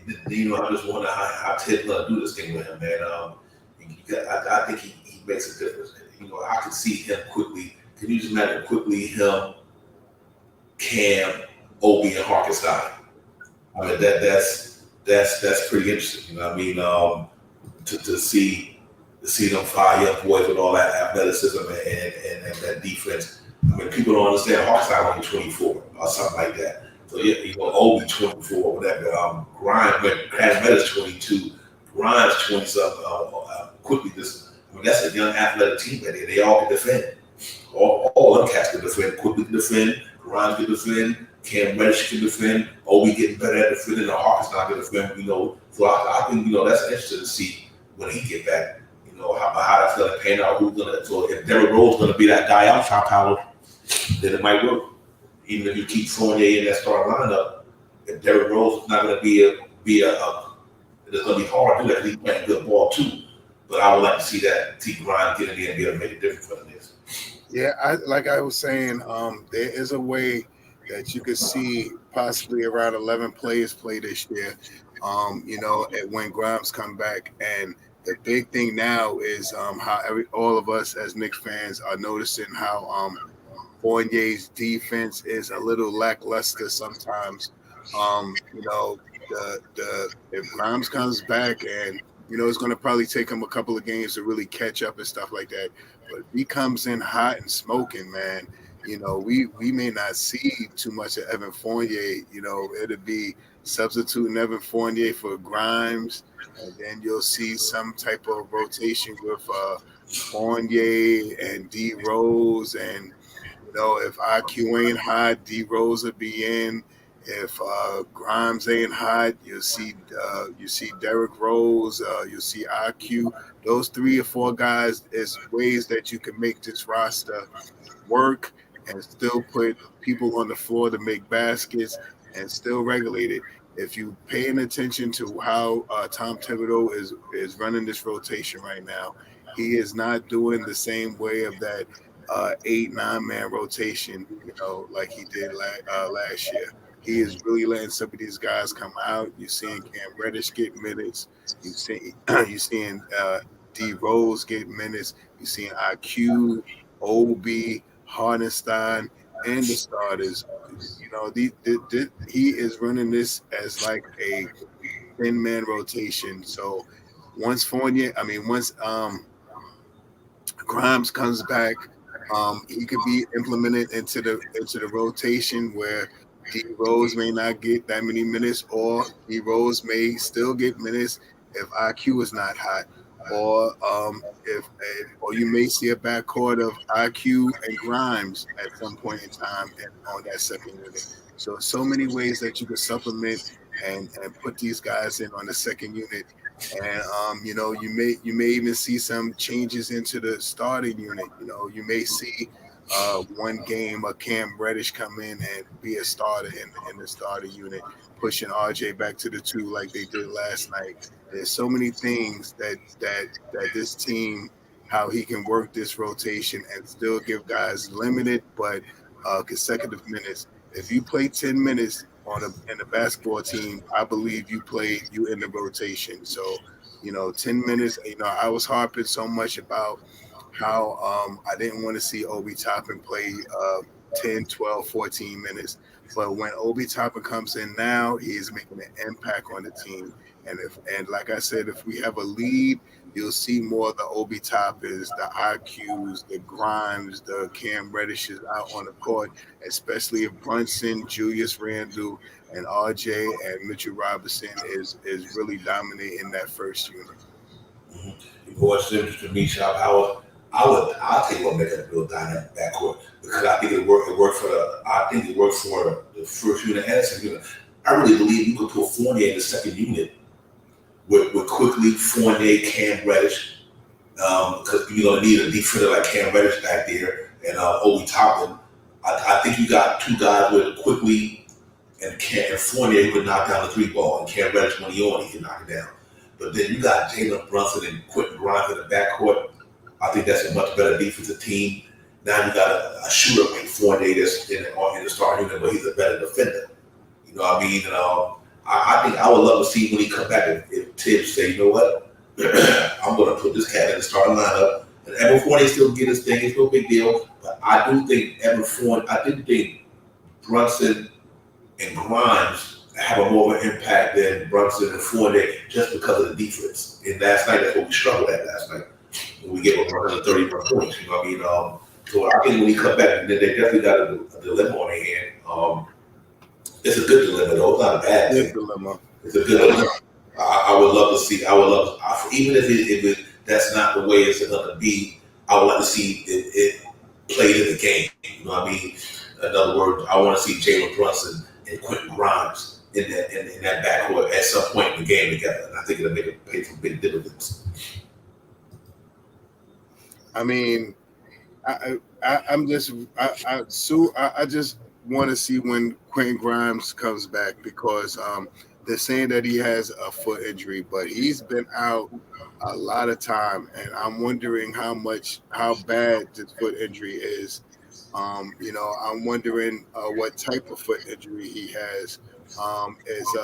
just wonder how Ted's going to do this thing with him, man. I think he makes a difference. I can see him quickly. Can you just imagine quickly him, Cam, Obi, and Harkenstein? I mean that's pretty interesting. To see them 5 young boys with all that athleticism and that defense. I mean, people don't understand Harkenstein only 24 or something like that. So Obi 24, whatever. Grimes is 22. Grimes 20 something. Quickly that's a young athletic team right there. They all can defend. All them cats can defend. Quickly can defend. Grimes can defend. Cam Reddish can defend. Obi getting better at defending. The Harkenstein can defend. So I think that's interesting to see when he get back. How that's going to pan out. So if Derrick Rose is going to be that guy out top power, then it might work. Even if you keep Fournier in that starting lineup, if Derrick Rose is not going to be it's going to be hard to do that. He's playing good ball too. But I would like to see Grimes get in there and be able to make a difference for the Knicks. Yeah, like I was saying, there is a way that you could see possibly around 11 players play this year. When Grimes come back, and the big thing now is how all of us as Knicks fans are noticing how Fournier's defense is a little lackluster sometimes. If Grimes comes back, and it's going to probably take him a couple of games to really catch up and stuff like that. But if he comes in hot and smoking, man, we may not see too much of Evan Fournier. It'll be substituting Evan Fournier for Grimes, and then you'll see some type of rotation with Fournier and D Rose. And if IQ ain't hot, D Rose will be in. If Grimes ain't hot, you'll see Derrick Rose, you'll see IQ. Those 3 or 4 guys is ways that you can make this roster work and still put people on the floor to make baskets and still regulate it. If you paying attention to how Tom Thibodeau is running this rotation right now, he is not doing the same way of that 8-9 man rotation, like he did last year. He is really letting some of these guys come out. You're seeing Cam Reddish get minutes. You're seeing D Rose get minutes. You're seeing IQ, Obi, Hardenstein, and the starters. He is running this as like a 10-man rotation. So once Grimes comes back, he could be implemented into the rotation where D Rose may not get that many minutes, or D Rose may still get minutes if IQ is not hot, or or you may see a backcourt of IQ and Grimes at some point in time on that second unit. So many ways that you can supplement and put these guys in on the second unit And you may even see some changes into the starting unit. You may see one game a Cam Reddish come in and be a starter in the starter unit, pushing RJ back to the two like they did last night. There's so many things that this team, how he can work this rotation and still give guys limited but consecutive minutes. If you play 10 minutes in a basketball team, I believe you in the rotation. So, 10 minutes, I was harping so much about how I didn't want to see Obi Toppin play 10, 12, 14 minutes. But when Obi Toppin comes in now, he is making an impact on the team. And like I said, if we have a lead, you'll see more of the Obi Toppins, the IQs, the Grimes, the Cam Reddishes out on the court, especially if Brunson, Julius Randle, and RJ and Mitchell Robinson is really dominating that first unit. Mm-hmm. What's interesting to me, Shop Howard, I'll tell you what makes a real dynamic backcourt, because I think it worked for the first unit and the second unit. I really believe you could put Fournier in the second unit with quickly Fournier, Cam Reddish, because you're gonna need a defender like Cam Reddish back there, and Obi Toppin. I think you got two guys with quickly and Fournier who could knock down the three ball, and Cam Reddish when he on, he can knock it down. But then you got Jalen Brunson and Quentin Grimes in the backcourt. I think that's a much better defensive team. Now you got a shooter like Fournier that's in the starting unit, but he's a better defender. You know what I mean? And, I think I would love to see when he come back if Tibbs say, you know what, I'm going to put this cat in the starting lineup. And Evan Fournier still get his thing. It's no big deal. But I do think Brunson and Grimes have a more of an impact than Brunson and Fournier just because of the defense. And last night, that's what we struggled at last night. When we gave up 131 points, you know what I mean? So I think when he come back, they definitely got a dilemma on their hand. It's a good dilemma, though. It's not a bad thing. It's a good dilemma. I would love to see. Even if that's not the way it's going to be, I would like to see it played in the game. You know what I mean? In other words, I want to see Jalen Brunson and Quentin Grimes in that backcourt at some point in the game together. And I think it'll pay some big dividends. I mean, I just want to see when Quentin Grimes comes back, because they're saying that he has a foot injury, but he's been out a lot of time, and I'm wondering how bad this foot injury is. I'm wondering what type of foot injury he has. Is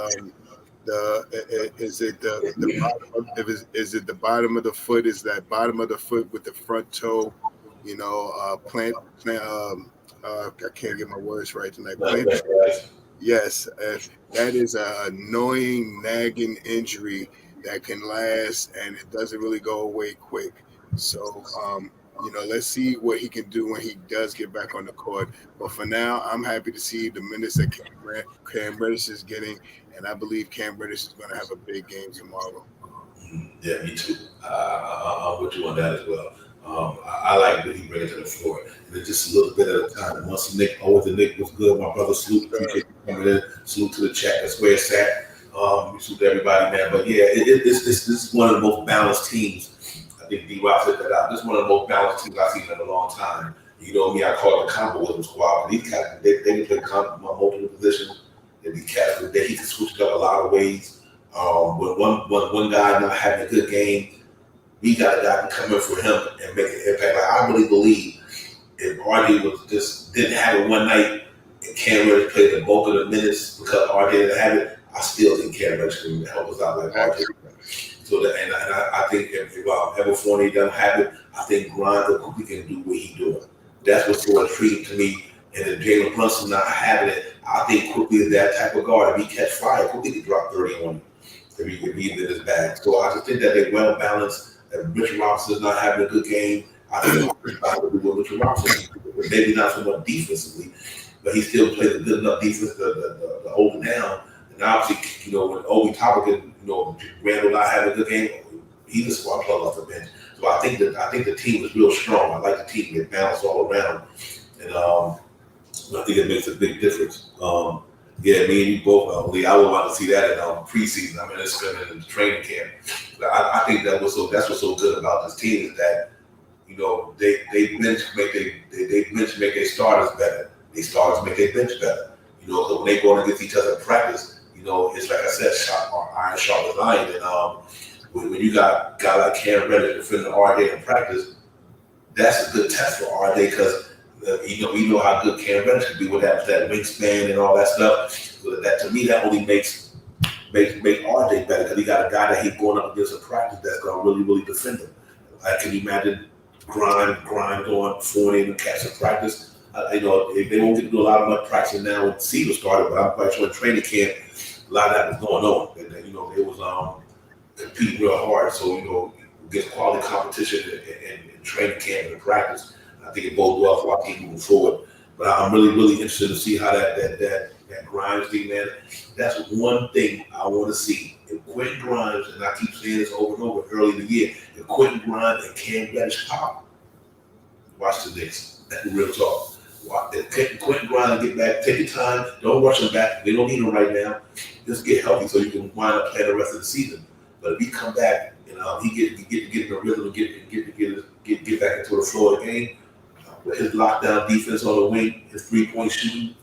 it the bottom of the foot? Is that bottom of the foot with the front toe? I can't get my words right tonight. Yes, that is an annoying, nagging injury that can last, and it doesn't really go away quick. So, let's see what he can do when he does get back on the court. But for now, I'm happy to see the minutes that Cam Reddish is getting, and I believe Cam Reddish is going to have a big game tomorrow. Yeah, me too. I'm with you on that as well. I like what he brings to the floor. And it's just a little bit at a time. Once the Nick was good. My brother, salute. Appreciate you coming in. Salute to the chat. That's where it's at. Salute to everybody, man. But yeah, this is one of the most balanced teams. I think D-Rock said that out. This is one of the most balanced teams I've seen in a long time. You know me, I call it the combo wisdom squad. These cats, they can play multiple positions. They be cats that he can switch it up a lot of ways. When one guy not having a good game, we got a guy to come in for him and make an impact. Like, I really believe if RJ didn't have it one night and Cam Reddish played the bulk of the minutes because RJ didn't have it, I still think Cam Reddish can help us out like RJ. So I think if Evan Fournier doesn't have it, I think Grimes quickly can do what he's doing. That's what's so intriguing to me. And if Jalen Brunson not having it, I think quickly is that type of guard. If he catch fire, quickly can drop 30 on him. If he's in his bag. So I just think that they're well balanced. If Mitchell Robinson is not having a good game, I think I would do what Mitchell Robinson, maybe not so much defensively, but he still plays a good enough defense to hold it down. And obviously, when Obi Toppin, Randall not having a good game, he's a squad plug off the bench. So I think the team is real strong. I like the team get balanced all around, and I think it makes a big difference. Yeah, me and you both, Lee, I would want to see that in preseason. I mean, it's going to in the training camp. I think that's what's so good about this team is that they bench make their starters better. They starters make their bench better. So when they go against each other in practice, it's like I said, iron sharp as iron. And when you got a guy like Cam Reddish defending RJ in practice, that's a good test for RJ because you know how good Cam Reddish can be with that wingspan and all that stuff. So that to me, that only makes RJ better because he got a guy that he's going up against in practice that's going to really, really defend him. Can you imagine grind going 40 in the catch in practice? They won't get to do a lot of much practice now when the season started, but I'm quite sure in training camp, a lot of that was going on. And they was competing real hard. So, against quality competition in training camp and in practice, I think it bodes well for our team moving forward. But I'm really, really interested to see how that Grimes thing, man. That's one thing I want to see. If Quentin Grimes, and I keep saying this over and over early in the year, if Quentin Grimes and Cam Reddish pop, watch the Knicks. That's the real talk. If Quentin Grimes get back, take your time. Don't rush him back. They don't need him right now. Just get healthy so you can wind up playing the rest of the season. But if he come back and he get in the rhythm and get back into the flow of the game, with his lockdown defense on the wing, his 3-point shooting,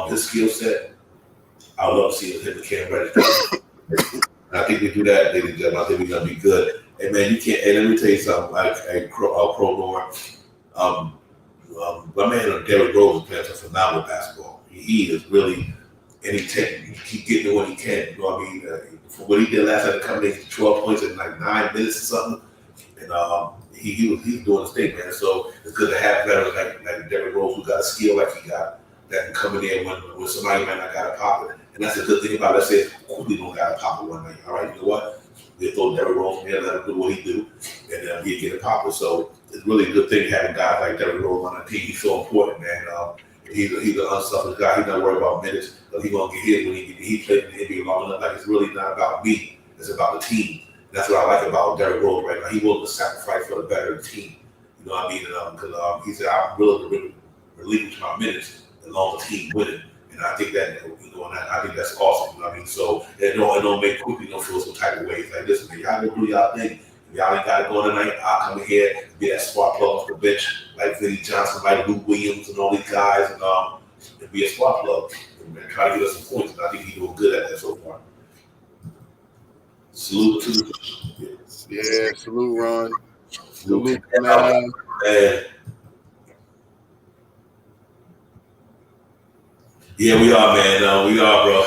his skill set, I would love to see him and Cam Reddish. I think we do that, ladies and gentlemen. I think we're gonna be good. And man, you can't. And let me tell you something. Like Pro Norm, my man Derrick Rose is playing some phenomenal basketball. He is really, and he getting it when he can. You know what I mean? For what he did last night, coming in 12 points in like 9 minutes or something, and he's doing his thing, man. So it's good to have veterans like Derrick Rose who got a skill like he got that can come in there when somebody might not got a pop it. And that's the good thing about it. Let's say Cooley don't got a pop it one night. All right, you know what? We'll throw Derrick Rose in there, let him do what he do, and then he'll get a pop it. So it's really a good thing having guys like Derrick Rose on the team. He's so important, man. He's an unselfish guy. He's not worried about minutes, but he's gonna get hit when he played in the NBA long enough. Like it's really not about me. It's about the team. That's what I like about Derrick Rose right now. He willing to sacrifice for the better team. You know what I mean? Because he said, I'm willing to relinquish my minutes as long as the team winning. And I think that, I think that's awesome. You know what I mean? So it don't make Cookie feel some type of way. It's like, listen, man, y'all go do y'all thing. If y'all ain't got it going tonight, I'll come in here and be that spark plug off the bench, like Vinny Johnson, like Luke Williams, and all these guys, and be a spark plug and try to get us some points. And I think he's doing good at that so far. Salute to yeah, salute Ron. Salute, man. Yeah, we are, man. We are, bro.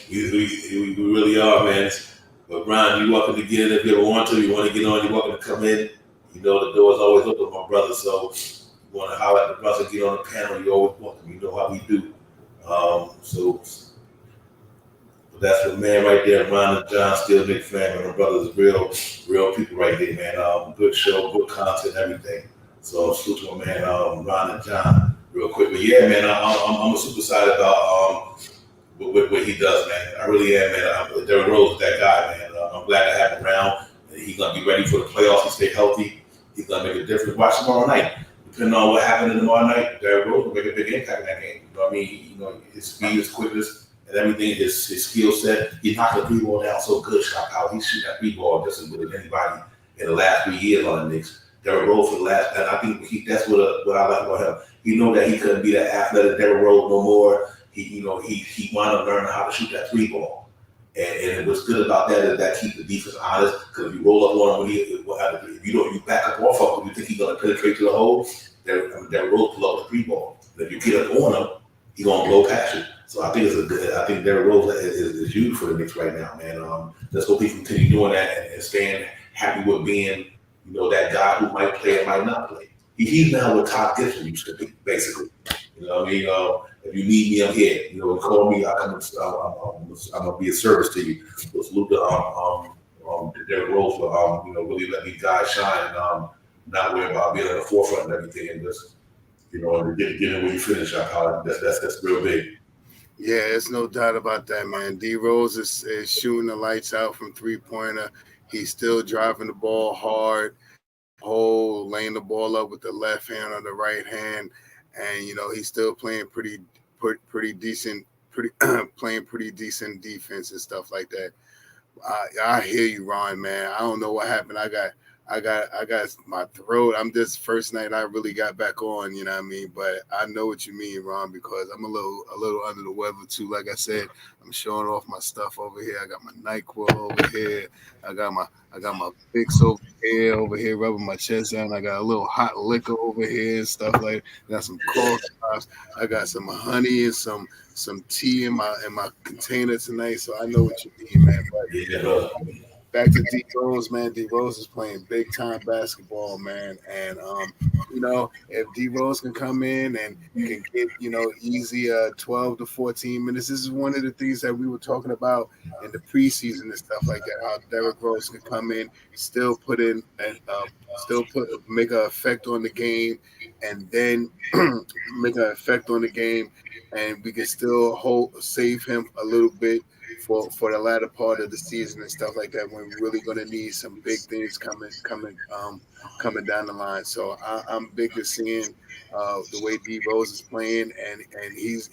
we really are, man. But Ron, you're welcome to get in if you ever want to. You want to get on, you're welcome to come in. You know the door is always open, my brother. So you want to holler at the brother, get on the panel, you're always welcome. You know how we do. So that's the man right there, Ron and John, still big fan. My brothers, real people right there, man. Good show, good content, everything. So salute to my man, Ron and John, real quick. But yeah, man, I'm super excited about what he does, man. I really am, man. Derrick Rose is that guy, man. I'm glad to have him around. He's gonna be ready for the playoffs. He stay healthy. He's gonna make a difference. Watch tomorrow night. Depending on what happens tomorrow night, Derrick Rose will make a big impact in that game. You know what I mean? His speed, his quickness, and everything, his skill set. He knocked the 3-ball down so good, shot out. He's shooting that 3-ball just as good as anybody in the last 3 years on the Knicks. Derrick Rose for the last, and I think that's what I like about him. He know that he couldn't be that athletic Derrick Rose no more. He wound up learning how to shoot that 3-ball. And what's good about that is that keeps the defense honest. Because if you roll up on him, if you back up off of him, you think he's gonna penetrate to the hole. Derrick Rose pull up the 3-ball. If you get up on him, he's gonna blow past you. So I think Derrick Rose is huge for the Knicks right now, man. Let's hope he continue doing that and staying happy with being, that guy who might play and might not play. He's now what Todd Gibson used to be, basically. You know what I mean? If you need me, I'm here. Call me. I'm gonna be a service to you. So salute to Derrick Rose for really let these guys shine and not worry about being at the forefront and everything, and just and get in where you finish. That's real big. Yeah, there's no doubt about that, man. D Rose is shooting the lights out from 3-pointer. He's still driving the ball hard, laying the ball up with the left hand or the right hand, and he's still playing pretty decent, playing pretty decent defense and stuff like that. I hear you, Ron, man. I don't know what happened. I got my throat. I'm this first night I really got back on, you know what I mean? But I know what you mean, Ron, because I'm a little under the weather too. Like I said, I'm showing off my stuff over here. I got my NyQuil over here. I got my Vicks over here, rubbing my chest down. I got a little hot liquor over here and stuff like. I got some cough drops. I got some honey and some tea in my container tonight. So I know what you mean, man. But back to D Rose, man. D Rose is playing big time basketball, man. And if D Rose can come in and can get, easy 12 to 14 minutes, this is one of the things that we were talking about in the preseason and stuff like that. How Derrick Rose can come in, still put in and make an effect on the game, and then make an effect on the game, and we can still save him a little bit for the latter part of the season and stuff like that, when we're really going to need some big things coming down the line. So I'm big to seeing the way D Rose is playing, and he's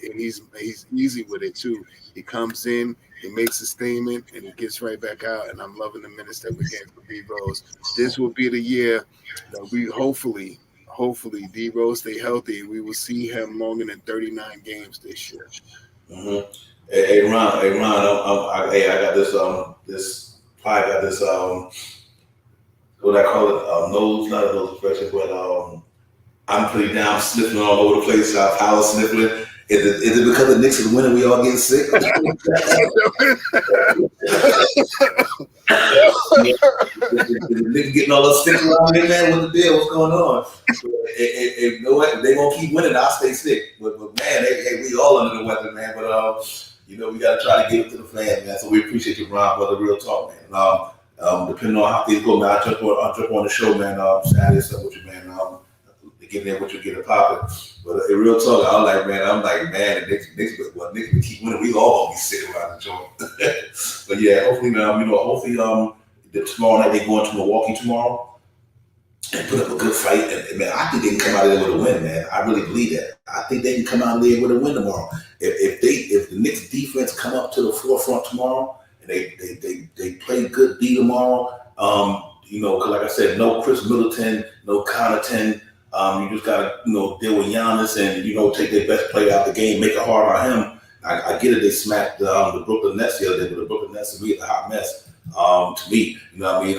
easy with it too. He comes in, he makes a statement, and he gets right back out. And I'm loving the minutes that we're getting from D Rose. This will be the year that we hopefully D Rose stay healthy. We will see him longer than 39 games this year. Mm-hmm. Hey Ron, I got this I got this what I call it, nose, not a nose infection, but I'm pretty down sniffling all over the place, power sniffling. Is it because the Knicks is winning we all getting sick? The Knicks getting all those sick around here, man. What's the deal? What's going on? If they gonna keep winning, I'll stay sick. But man, we all under the weather, man. But we gotta try to give it to the fans, man. So we appreciate you, Ron, brother. Real talk, man. Depending on how things go, man, I'll jump on the show, man. Saturday, stuff with you, man. Get in what you get it popping. But in real talk, I'm like, man, Knicks will keep winning. We all gonna be sick around the joint. But yeah, hopefully, man, hopefully, tomorrow night they go into Milwaukee tomorrow and put up a good fight. And man, I think they can come out of there with a win, man. I really believe that. I think they can come out of there with a win tomorrow. If the Knicks defense come up to the forefront tomorrow and they play good D tomorrow, because like I said, no Chris Middleton, no Connaughton. You just gotta, deal with Giannis and take their best player out the game, make it hard on him. I get it. They smacked the Brooklyn Nets the other day, but the Brooklyn Nets is really a hot mess to me. You know what I mean?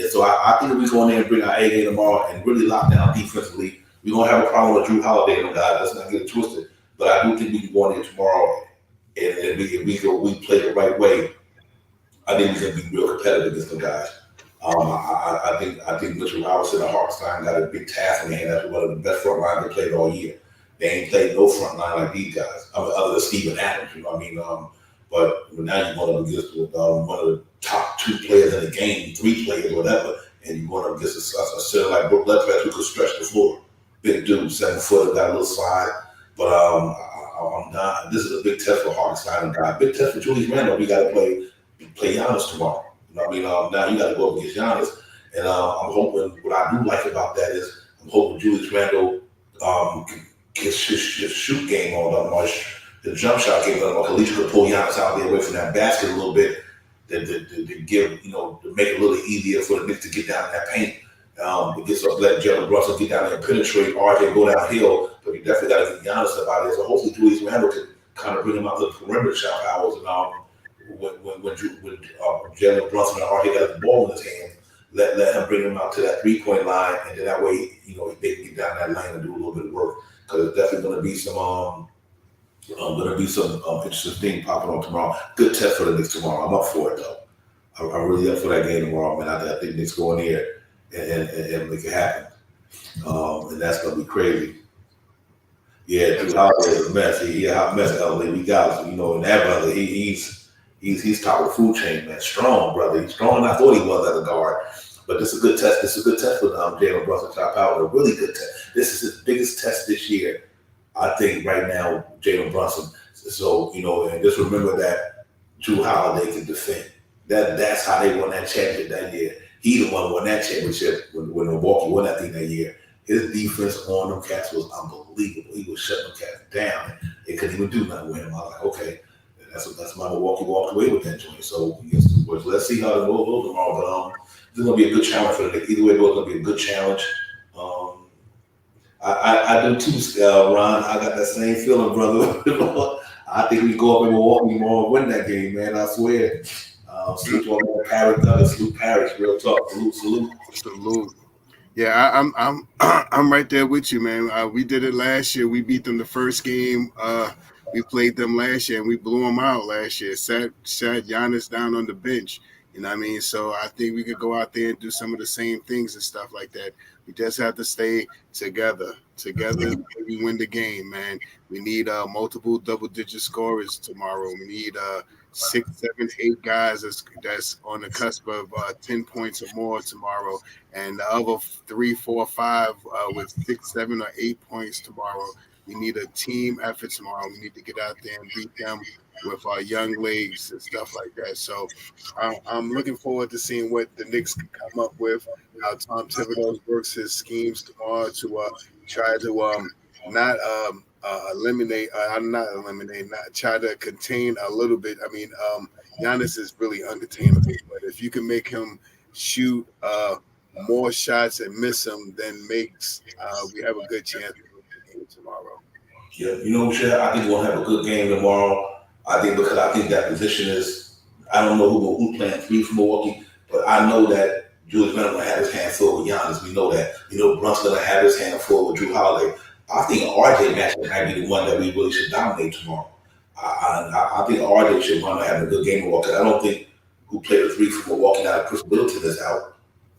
And so I think if we go in there and bring our A game tomorrow and really lock down defensively, we're gonna have a problem with Drew Holiday and them guys. Let's not get it twisted. But I do think we can go in there tomorrow and if we play the right way, I think we can be real competitive against them guys. I think Mitchell Robinson and Hartenstein got a big task in hand. That's one of the best front lines they played all year. They ain't played no front line like these guys, other than Steven Adams. You know what I mean? But now you're going up against one of the top 2 players in the game, 3 players, whatever, and you're going up against a center like Brook Lopez who could stretch the floor. Big dude, 7 foot, got a little slide. But I'm not. This is a big test for Hartenstein and guy. Big test for Julius Randle. We got to play Giannis tomorrow. You know what I mean? Now you got to go up against Giannis, and I'm hoping. What I do like about that is I'm hoping Julius Randle gets his shoot game on, the jump shot game on. At least you could pull Giannis out there away from that basket a little bit, to give to make it a little easier for the Knicks to get down in that paint. To get some let Jalen Brunson get down there and penetrate, RJ go downhill, but you definitely got to get Giannis up out there. So hopefully Julius Randle can kind of bring him out to the perimeter shot hours and when Jalen Brunson and RJ got the ball in his hand, let him bring him out to that 3-point line, and then that way, they can get down that lane and do a little bit of work. Because there's definitely going to be some interesting thing popping on tomorrow. Good test for the Knicks tomorrow. I'm up for it though. I'm really up for that game tomorrow, man. I think Knicks go in here and make it happen, and that's going to be crazy. Yeah, Drew Holiday is a mess. He a hot mess. LA, we got and that brother, He's top of the food chain, man. Strong, brother. He's stronger than I thought he was as a guard. But this is a good test. This is a good test for Jalen Brunson, top out. A really good test. This is his biggest test this year, I think, right now, Jalen Brunson. So, and just remember that Drew Holiday can defend. That's how they won that championship that year. He the one who won that championship when Milwaukee won that thing that year. His defense on them cats was unbelievable. He was shutting them cats down. They couldn't even do nothing with him. I was like, okay. That's why Milwaukee walked away with that joint. So against But let's see how the goes tomorrow. But this is gonna be a good challenge for the Knicks. Either way, it's gonna be a good challenge. Um, I do too, Ron. I got that same feeling, brother. I think we go up in Milwaukee tomorrow and win that game, man. I swear. Salute to all the Paris, salute Paris, real talk. Salute. Salute. Yeah, I'm right there with you, man. We did it last year. We beat them the first game. We played them last year, and we blew them out last year. Sat Giannis down on the bench. You know what I mean? So I think we could go out there and do some of the same things and stuff like that. We just have to stay together. Together, we win the game, man. We need multiple double-digit scorers tomorrow. We need 6, 7, 8 guys that's on the cusp of 10 points or more tomorrow, and the other 3, 4, 5 with 6, 7, or 8 points tomorrow. We need a team effort tomorrow. We need to get out there and beat them with our young legs and stuff like that. So I'm looking forward to seeing what the Knicks can come up with, how Tom Thibodeau works his schemes tomorrow to try to not try to contain a little bit. I mean, Giannis is really uncontainable, but if you can make him shoot more shots and miss them, then we have a good chance to win the game tomorrow. Yeah, you know, Michelle, I think we'll have a good game tomorrow. I think because I think that position is, I don't know who playing 3 for Milwaukee, but I know that Julius Randle will have his hand full with Giannis. We know that. You know, Brunson's going to have his hand full with Drew Holiday. I think RJ matchup might be the one that we really should dominate tomorrow. I think RJ should run having a good game in Milwaukee. I don't think who played the 3 for Milwaukee now that Chris Middleton is out.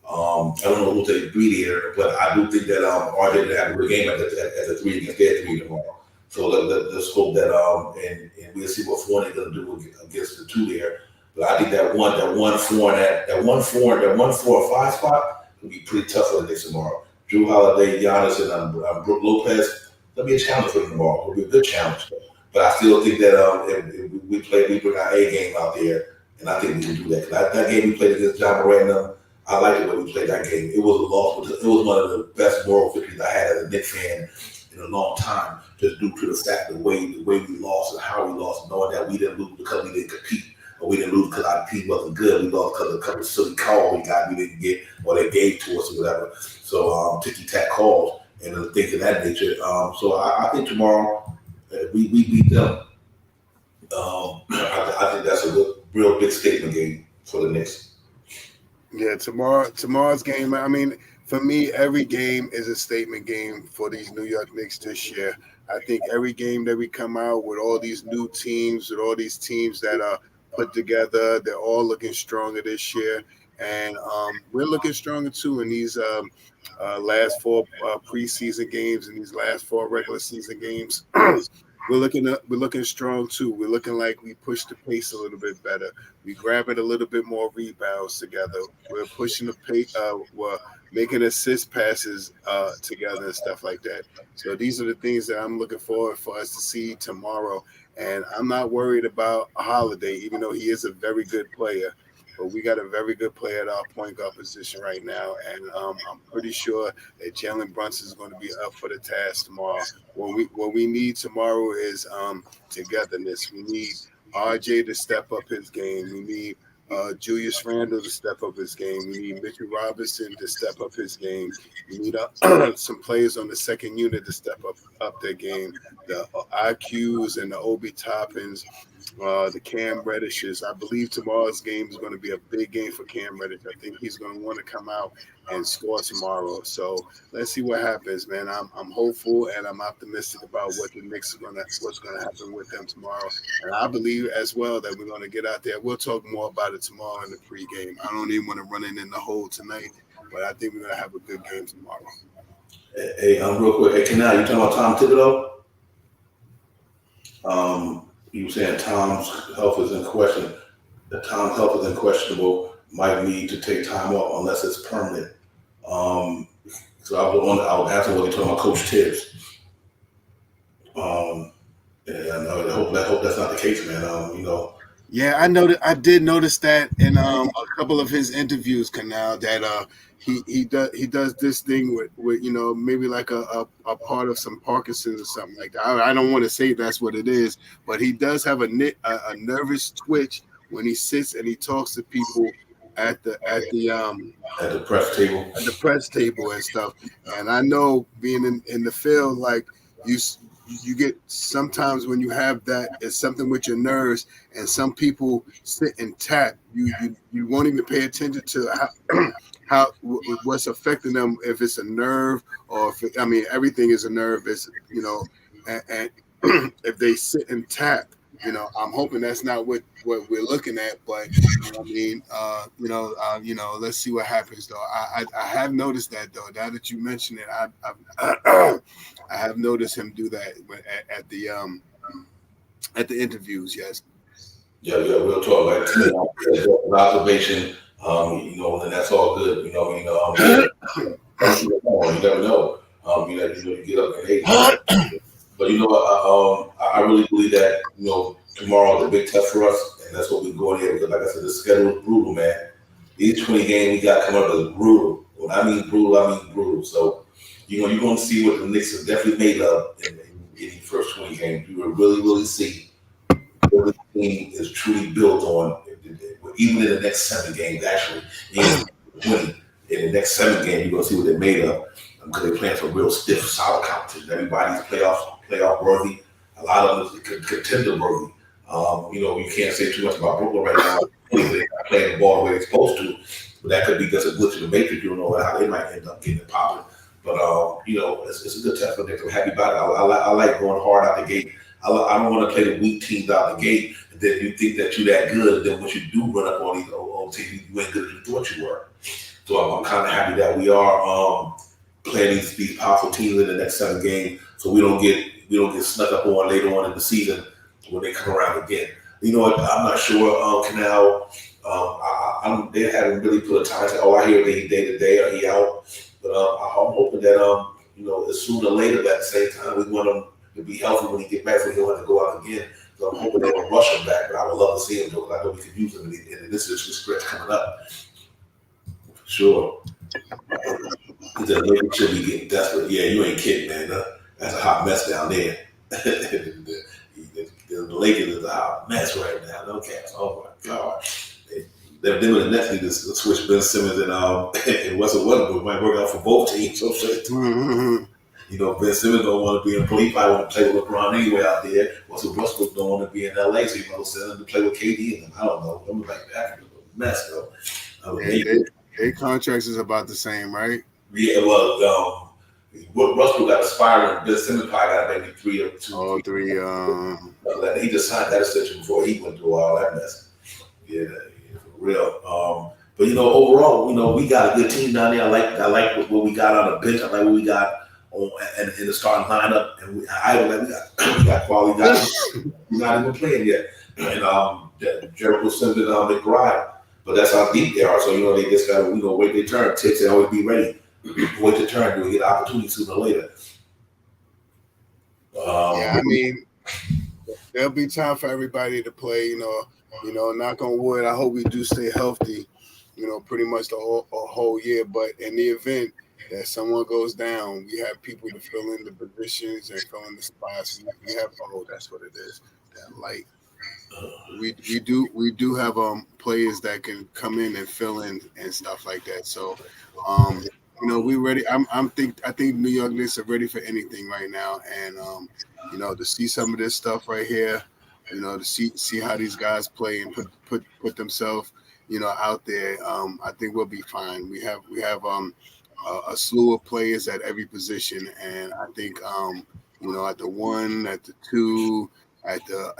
I don't know who played 3 there, but I do think that RJ did have a good game at the 3 against their 3 tomorrow. So let's hope that and we'll see what Fournier's going to do against the 2 there. But I think that 1, 4, or 5 spot will be pretty tough for the Knicks tomorrow. Drew Holiday, Giannis, and Brook Lopez. That'll be a challenge for them tomorrow. It'll be a good challenge. But I still think that if we bring our A game out there, and I think we can do that. That game we played against John Morant, I liked the way we played that game. It was a loss, but it was one of the best moral victories I had as a Knicks fan in a long time, just due to the fact the way we lost and how we lost, knowing that we didn't lose because we didn't compete, or we didn't lose because our team wasn't good. We lost because of a couple of silly calls we didn't get, or they gave to us or whatever. So ticky-tack calls and things of that nature. So I think tomorrow we beat them. I think that's a real big statement game for the Knicks. Yeah, tomorrow's game. I mean, for me, every game is a statement game for these New York Knicks this year. I think every game that we come out with all these new teams, with all these teams that are put together, they're all looking stronger this year. And we're looking stronger too in these last 4 preseason games and these last 4 regular season games. We're looking strong too. We're looking like we push the pace a little bit better. We grabbing a little bit more rebounds together. We're pushing the pace. We're making assist passes together and stuff like that. So these are the things that I'm looking forward for us to see tomorrow. And I'm not worried about Holiday, even though he is a very good player. But we got a very good player at our point guard position right now, and I'm pretty sure that Jalen Brunson is going to be up for the task tomorrow. What we need tomorrow is togetherness. We need RJ to step up his game. We need Julius Randle to step up his game. We need Mitchell Robinson to step up his game. We need some players on the second unit to step up their game. The IQs and the Obi Toppins, the Cam Reddishes. I believe tomorrow's game is going to be a big game for Cam Reddish. I think he's going to want to come out and score tomorrow. So let's see what happens, man. I'm hopeful and I'm optimistic about what the Knicks what's going to happen with them tomorrow. And I believe as well that we're going to get out there. We'll talk more about it tomorrow in the pregame. I don't even want to run it in the hole tonight, but I think we're going to have a good game tomorrow. Hey, real quick. Hey, Canal, you talking about Tom Thibodeau? You were saying Tom's health is in question. That Tom's health is unquestionable. Might need to take time off unless it's permanent. So I was asking what you're talking about Coach Tibbs. And I hope that's not the case, man. Yeah, I know that. I did notice that in a couple of his interviews, Canal, that he does this thing with maybe like a part of some Parkinson's or something like that. I don't want to say that's what it is, but he does have a nervous twitch when he sits and he talks to people at the At the press table. at the press table and stuff. And I know being in the field, like you get sometimes when you have that, it's something with your nerves, and some people sit and tap. You won't even pay attention to what's affecting them, if it's a nerve or if everything is a nerve. It's and if they sit and tap. I'm hoping that's not what we're looking at, but let's see what happens though. I have noticed that though. Now that you mention it, I have noticed him do that at the interviews. Yes. Yeah, real talk. Like observation. And that's all good. You never know. You get up in age. But I really believe that tomorrow is a big test for us, and that's what we're going here. Because like I said, the schedule is brutal, man. These 20 games we got coming up is brutal. When I mean brutal, I mean brutal. So you're going to see what the Knicks have definitely made of in the first 20 games. You will really see what the team is truly built on. Even in the next 7 games, actually, in the next 7 games, you're going to see what they're made of. Because they're playing some real stiff, solid competition. Everybody's playoff worthy. A lot of them is contender worthy. You can't say too much about Brooklyn right now. They're not playing the ball the way they're supposed to. But that could be just a glitch in the matrix. You don't know how they might end up getting it popping. But it's a good test for them. I'm happy about it. I like going hard out the gate. I don't want to play the weak teams out the gate. And then you think that you're that good. Then once you do run up on these old teams, you ain't good as you thought you were. So I'm kind of happy that we are playing these powerful teams in the next 7 games, so we don't get snuck up on later on in the season when they come around again. You know what? I'm not sure. Canal, they haven't really put a time. I hear they day to day or he out, but I'm hoping that sooner or later, but at the same time, we want him to be healthy when he get back, so he don't have to go out again. So I'm hoping they don't rush him back, but I would love to see him though, because I know we could use him in this stretch coming up. For sure. The Lakers should be getting desperate. Yeah, you ain't kidding, man. That's a hot mess down there. the Lakers is a hot mess right now. No caps. Oh my God. Them and the Nets need to switch Ben Simmons and Russell Westbrook. Might work out for both teams. So Ben Simmons don't want to be in play. He probably want to play with LeBron anyway out there. Russell Westbrook don't want to be in LA, so he might send him to play with KD and them. I don't know. I'm like that. Mess though. Their contracts is about the same, right? Yeah, well, Russell got expired, and Ben Simmons probably got maybe 3 or 2. Oh, 3. He just signed that extension before he went through all that mess. Yeah, for real. But overall, we got a good team down there. I like what we got on the bench. I like what we got in the starting lineup, and we got quality guys. We're not even playing yet. And Jericho Sims and McBride. But that's how deep they are. So, they just got to, wait their turn. Tips and always be ready. Wait their turn. Do we get opportunity sooner or later? There'll be time for everybody to play, knock on wood. I hope we do stay healthy, pretty much the whole year. But in the event that someone goes down, we have people to fill in the positions and fill in the spots. We have, that's what it is, that light. We do have players that can come in and fill in and stuff like that. So we ready. I think New York Knicks are ready for anything right now, and to see some of this stuff right here, to see how these guys play and put themselves out there. I think we'll be fine. We have a slew of players at every position, and I think at the 1, at the 2. At the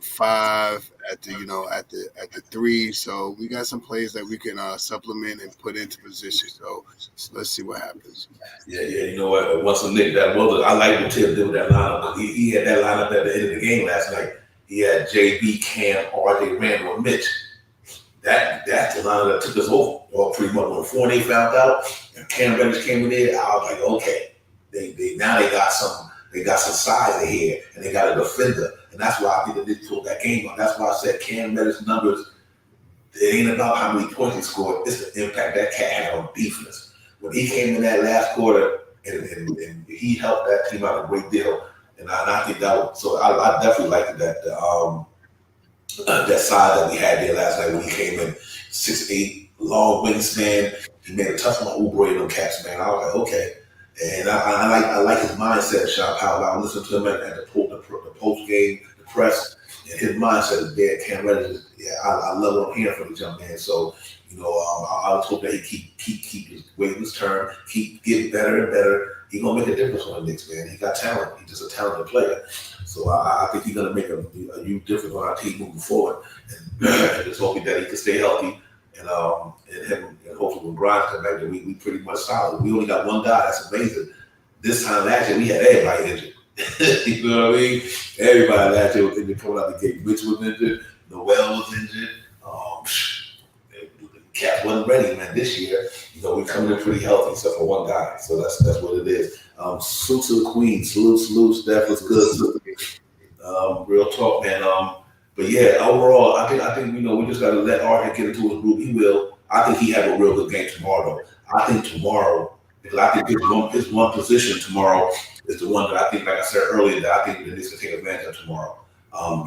5, at the 3. So we got some players that we can supplement and put into position. So let's see what happens. Yeah. You know what? Once a Nick, I like what Tim did with that lineup. He had that lineup at the end of the game last night. He had JB, Cam, RJ Randall, and Mitch. That's the lineup that took us over. Or pretty much when Fournier found out and Cam Reddish came in there, I was like, okay, they got some. They got some size ahead, and they got a defender, and that's why I think they took that game on. That's why I said Cam Reddish numbers. It ain't about how many points he scored; it's the impact that cat had on defense. When he came in that last quarter, and he helped that team out a great deal, and I think that was so. I definitely liked that that size that we had there last night when he came in, 6'8", long wingspan. He made a tough on Oubre and them cats, man. I was like, okay. And I like his mindset, Sean Powell. I listened to him at the post game, the press, and his mindset is dead. Cam Reddish, yeah, I love what I'm hearing from the young man. So, I was hoping that he keep his waiting his turn, keep getting better and better. He's gonna make a difference on the Knicks, man. He got talent. He's just a talented player. So I think he's gonna make a huge difference on our team moving forward. And just hoping that he can stay healthy and hopefully when Grimes come back, we pretty much solid. We only got one guy. That's amazing. This time last year we had everybody injured. You know what I mean? Everybody last year was injured coming out the gate. Mitch was injured. Noel was injured. Cat wasn't ready, man. This year, we coming in pretty healthy, except for one guy. So that's what it is. Salute to the Queen. Salute. Steph was good. Real talk, man. But yeah, overall, I think we just got to let Arthur get into his group. He will. I think he had a real good game tomorrow, though. I think tomorrow, because I think his one position tomorrow is the one that I think, like I said earlier, that I think the Knicks can take advantage of tomorrow.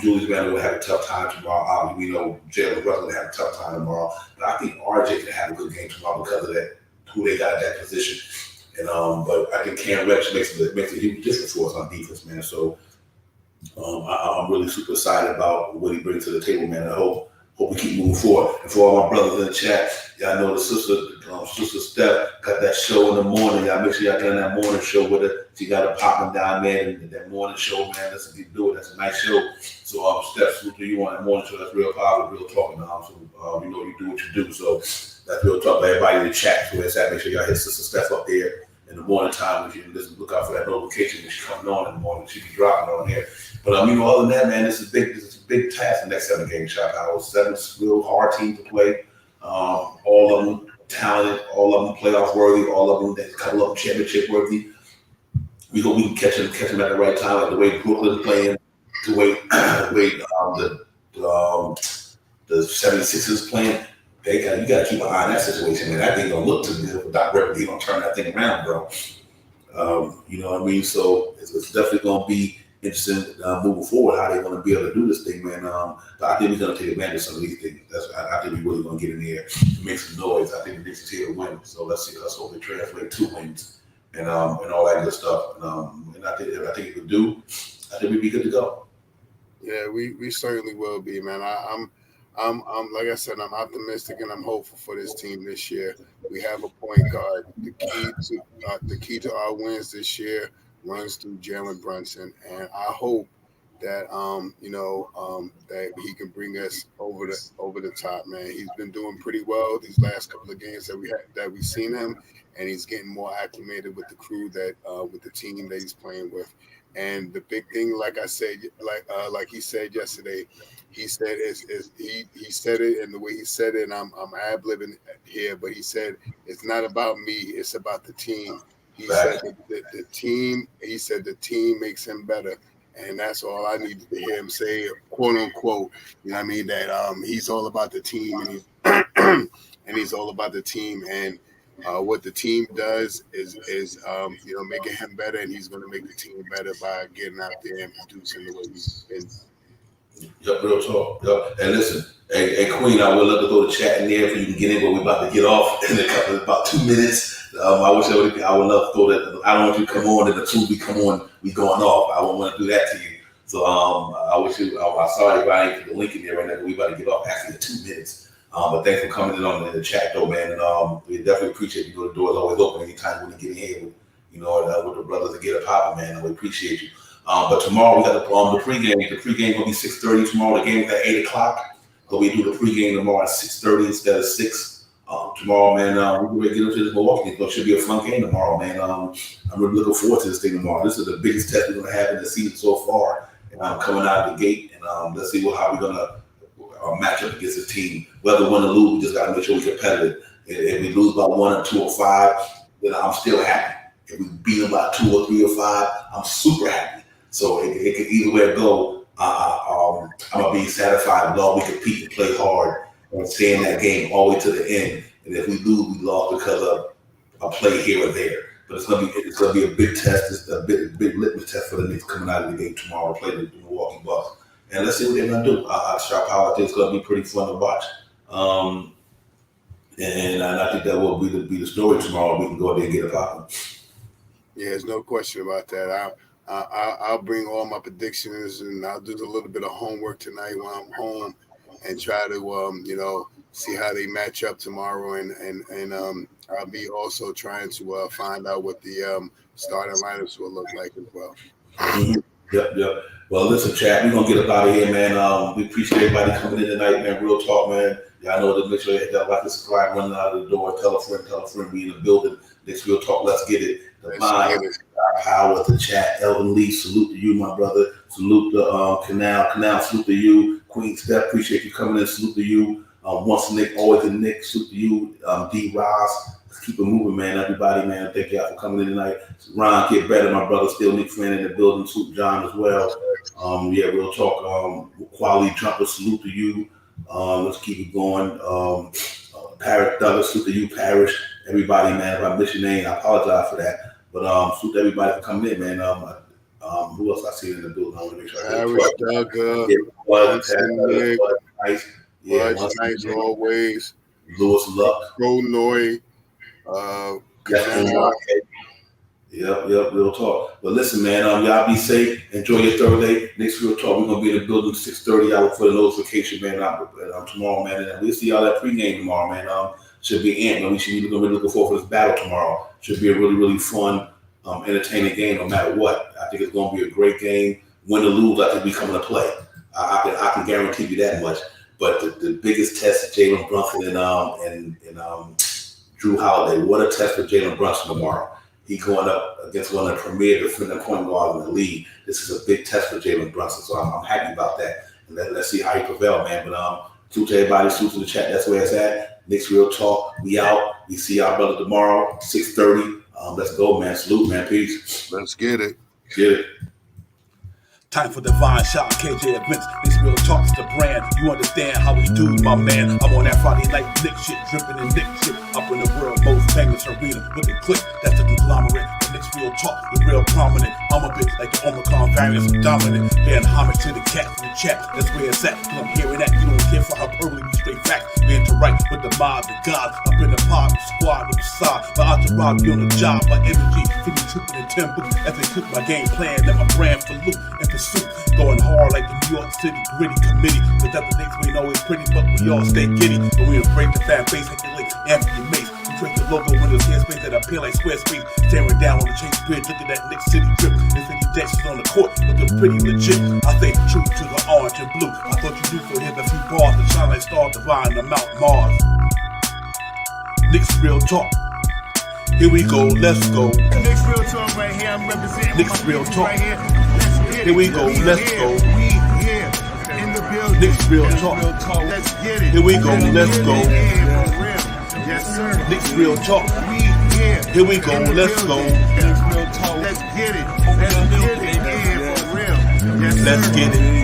Julius Randle will have a tough time tomorrow. Obviously, we know Jalen Russell will have a tough time tomorrow. But I think RJ can have a good game tomorrow because of that, who they got at that position. And but I think Cam Reddish makes a huge difference for us on defense, man. So I'm really super excited about what he brings to the table, man. I hope we keep moving forward. And for all my brothers in the chat, y'all know the sister Steph got that show in the morning. Y'all make sure y'all get on that morning show with her. She got a popping down there in that morning show, man. Let's get do it. That's a nice show. So Steph, salute to you on that morning show. That's real power, real talking. So you do what you do. So that's real talk. Everybody in the chat, so make sure y'all hit Sister Steph up there in the morning time. If you listen, look out for that notification when she's coming on in the morning. She be dropping on here. But other than that, man, this is a big task the next 7 games. Shot out 7 real hard teams to play. All of them talented, all of them playoff worthy, all of them, a couple of them championship worthy. We hope we can catch them at the right time, like the way Brooklyn's playing, the way the 76ers playing. You got to keep an eye on that situation, man. That thing don't look too good for Doc Rivers. He don't turn that thing around, bro. You know what I mean? So it's definitely going to be interesting moving forward how they're going to be able to do this thing, man. But I think we're going to take advantage of some of these things. I think we're really going to get in there and make some noise. I think the Knicks is here to win. So let's see. Let's hope they translate 2 wins and all that good stuff. And I think if we do, I think we'd be good to go. Yeah, we certainly will be, man. I'm like I said, I'm optimistic and I'm hopeful for this team this year. We have a point guard. The key to our wins this year runs through Jalen Brunson, and I hope that that he can bring us over the top, man. He's been doing pretty well these last couple of games that we've seen him, and he's getting more acclimated with the crew with the team that he's playing with. And the big thing, like I said, like he said yesterday, he said he said it, and the way he said it, and I'm ad-libbing here, but he said it's not about me, it's about the team. He said the team. He said the team makes him better, and that's all I needed to hear him say, quote unquote. You know what I mean? That he's all about the team, and he's all about the team, and what the team does is making him better, and he's going to make the team better by getting out there and producing the way he's been. Yep, real talk. Yep. And listen, hey Queen, I would love to go to chat in there if you can get in, but we're about to get off in about 2 minutes. I would love to throw that. I don't want you to come on, and the 2 we come on, we going off. I won't want to do that to you. So I wish you. I'm sorry if I ain't put the link in there right now, but we about to get off actually in 2 minutes. But thanks for coming in the chat though, man. And we definitely appreciate you. The door's always open anytime you want to get in here with the brothers and get a poppin', man. And we appreciate you. But tomorrow we got the pregame. The pregame will be 6:30 tomorrow. The game is at 8 o'clock. But we do the pregame tomorrow at 6:30 instead of 6. Tomorrow, man, we're going to get into this Milwaukee game. It should be a fun game tomorrow, man. I'm really looking forward to this thing tomorrow. This is the biggest test we're going to have in the season so far. And coming out of the gate, and let's see how we're going to match up against this team. Whether win or lose, we just got to make sure we're competitive. If we lose by 1 or 2 or 5, then I'm still happy. If we beat them by 2 or 3 or 5, I'm super happy. So it could either way go. I'm going to be satisfied as long as we compete and play hard and stay in that game all the way to the end. And if we lose, we lost because of a play here or there. But it's gonna be a big test. It's a big litmus test for the Knicks coming out of the game tomorrow to play the Milwaukee Bucks. and let's see what they're gonna do. Sharp Power, I think it's gonna be pretty fun to watch. And I think that will be the story tomorrow. We can go out there and get a pop. Yeah, there's no question about that. I'll bring all my predictions, and I'll do a little bit of homework tonight when I'm home, and try to see how they match up tomorrow, and I'll be also trying to find out what the starting lineups will look like as well. Mm-hmm. Yep. Well, listen, chat, we're gonna get up out of here, man. We appreciate everybody coming in tonight, man. Real talk, man. Y'all know to make sure you hit that like and subscribe, running out of the door. Tell a friend, we in the building. Next Real Talk, let's get it. The mind, power, the chat. Elvin Lee, salute to you, my brother. Salute to Canal, salute to you. Queen Steph, appreciate you coming in. Salute to you. Once a Nick, always a Nick. Salute to you. D. Ross. Let's keep it moving, man. Everybody, man. Thank y'all for coming in tonight. Ron, get better, my brother. Still Nick fan in the building. Salute John as well. Real talk. Quality jumper. Salute to you. Let's keep it going. Parrish Douglas, salute to you, Parrish. Everybody, man. If I miss your name, I apologize for that. But salute to everybody for coming in, man. Who else I see in the building? I want to make sure. Parrish, Doug, nice. Nice always. Lewis Luck. Ronoy. Yep, real talk. But listen, man, y'all be safe. Enjoy your Thursday. Next Real Talk, we're gonna be in the building 6:30. I look for the notification, man. Tomorrow, man, and we'll see y'all at pregame tomorrow, man. Should be amped, man. We should be looking forward for this battle tomorrow. Should be a really, really fun, entertaining game, no matter what. I think it's gonna be a great game. Win or lose, I think we come to play. I can guarantee you that much. But the biggest test is Jalen Brunson and Drew Holiday. What a test for Jalen Brunson tomorrow. He's going up against one of the premier defending point guards in the league. This is a big test for Jalen Brunson, so I'm happy about that. And let's see how he prevails, man. But salute to everybody, salute to the chat. That's where it's at. Next Real Talk, we out. We see our brother tomorrow, 6:30. Let's go, man. Salute, man. Peace. Let's get it. Get it. Time for Divine Shot, KJ Events. This Real Talk's the brand. You understand how we do, my man. I'm on that Friday night Nick shit, dripping in Nick shit. Up in the world, most famous arena with the click. That's the conglomerate. Next Real Talk, the real prominent. I'm a bit like the Omicron variant, so dominant. Paying homage to the cat in the chat. That's where it's at. Cause I'm hearing that. You don't care for hyperbole, you straight facts. We interact with the mob, the gods. Up in the pod, the squad, the side. My entourage be on the job, my energy. Feel me tripping in tempo. As they cook my game plan, let my brand for loop and pursuit. Going hard like the New York City gritty committee. Cause that the things we know is pretty, but we all stay giddy. But we embrace the fan base, like the late Anthony Mace. We drink the logo when there's airspace that appear like square space. Staring down on the Chase Bridge, look at that Nick City drip. There's any Jacksons on the court, looking pretty legit. I stay true to the orange and blue. I thought you knew, so here's a few bars that shine like stars divine on Mount Mars. Nick's Real Talk. Here we go, let's go. Nick's Real Talk right here. I'm representing Nick's Real Talk. right here. Here we go, let's go. We here in the building. Nick's Real Talk. Let's get it. Here we go, let's go. Yes, sir. Nick's Real Talk. We here. Here we go, let's go. Let's get it. Let's get it. Yeah, for real. Yes, sir. Let's get it.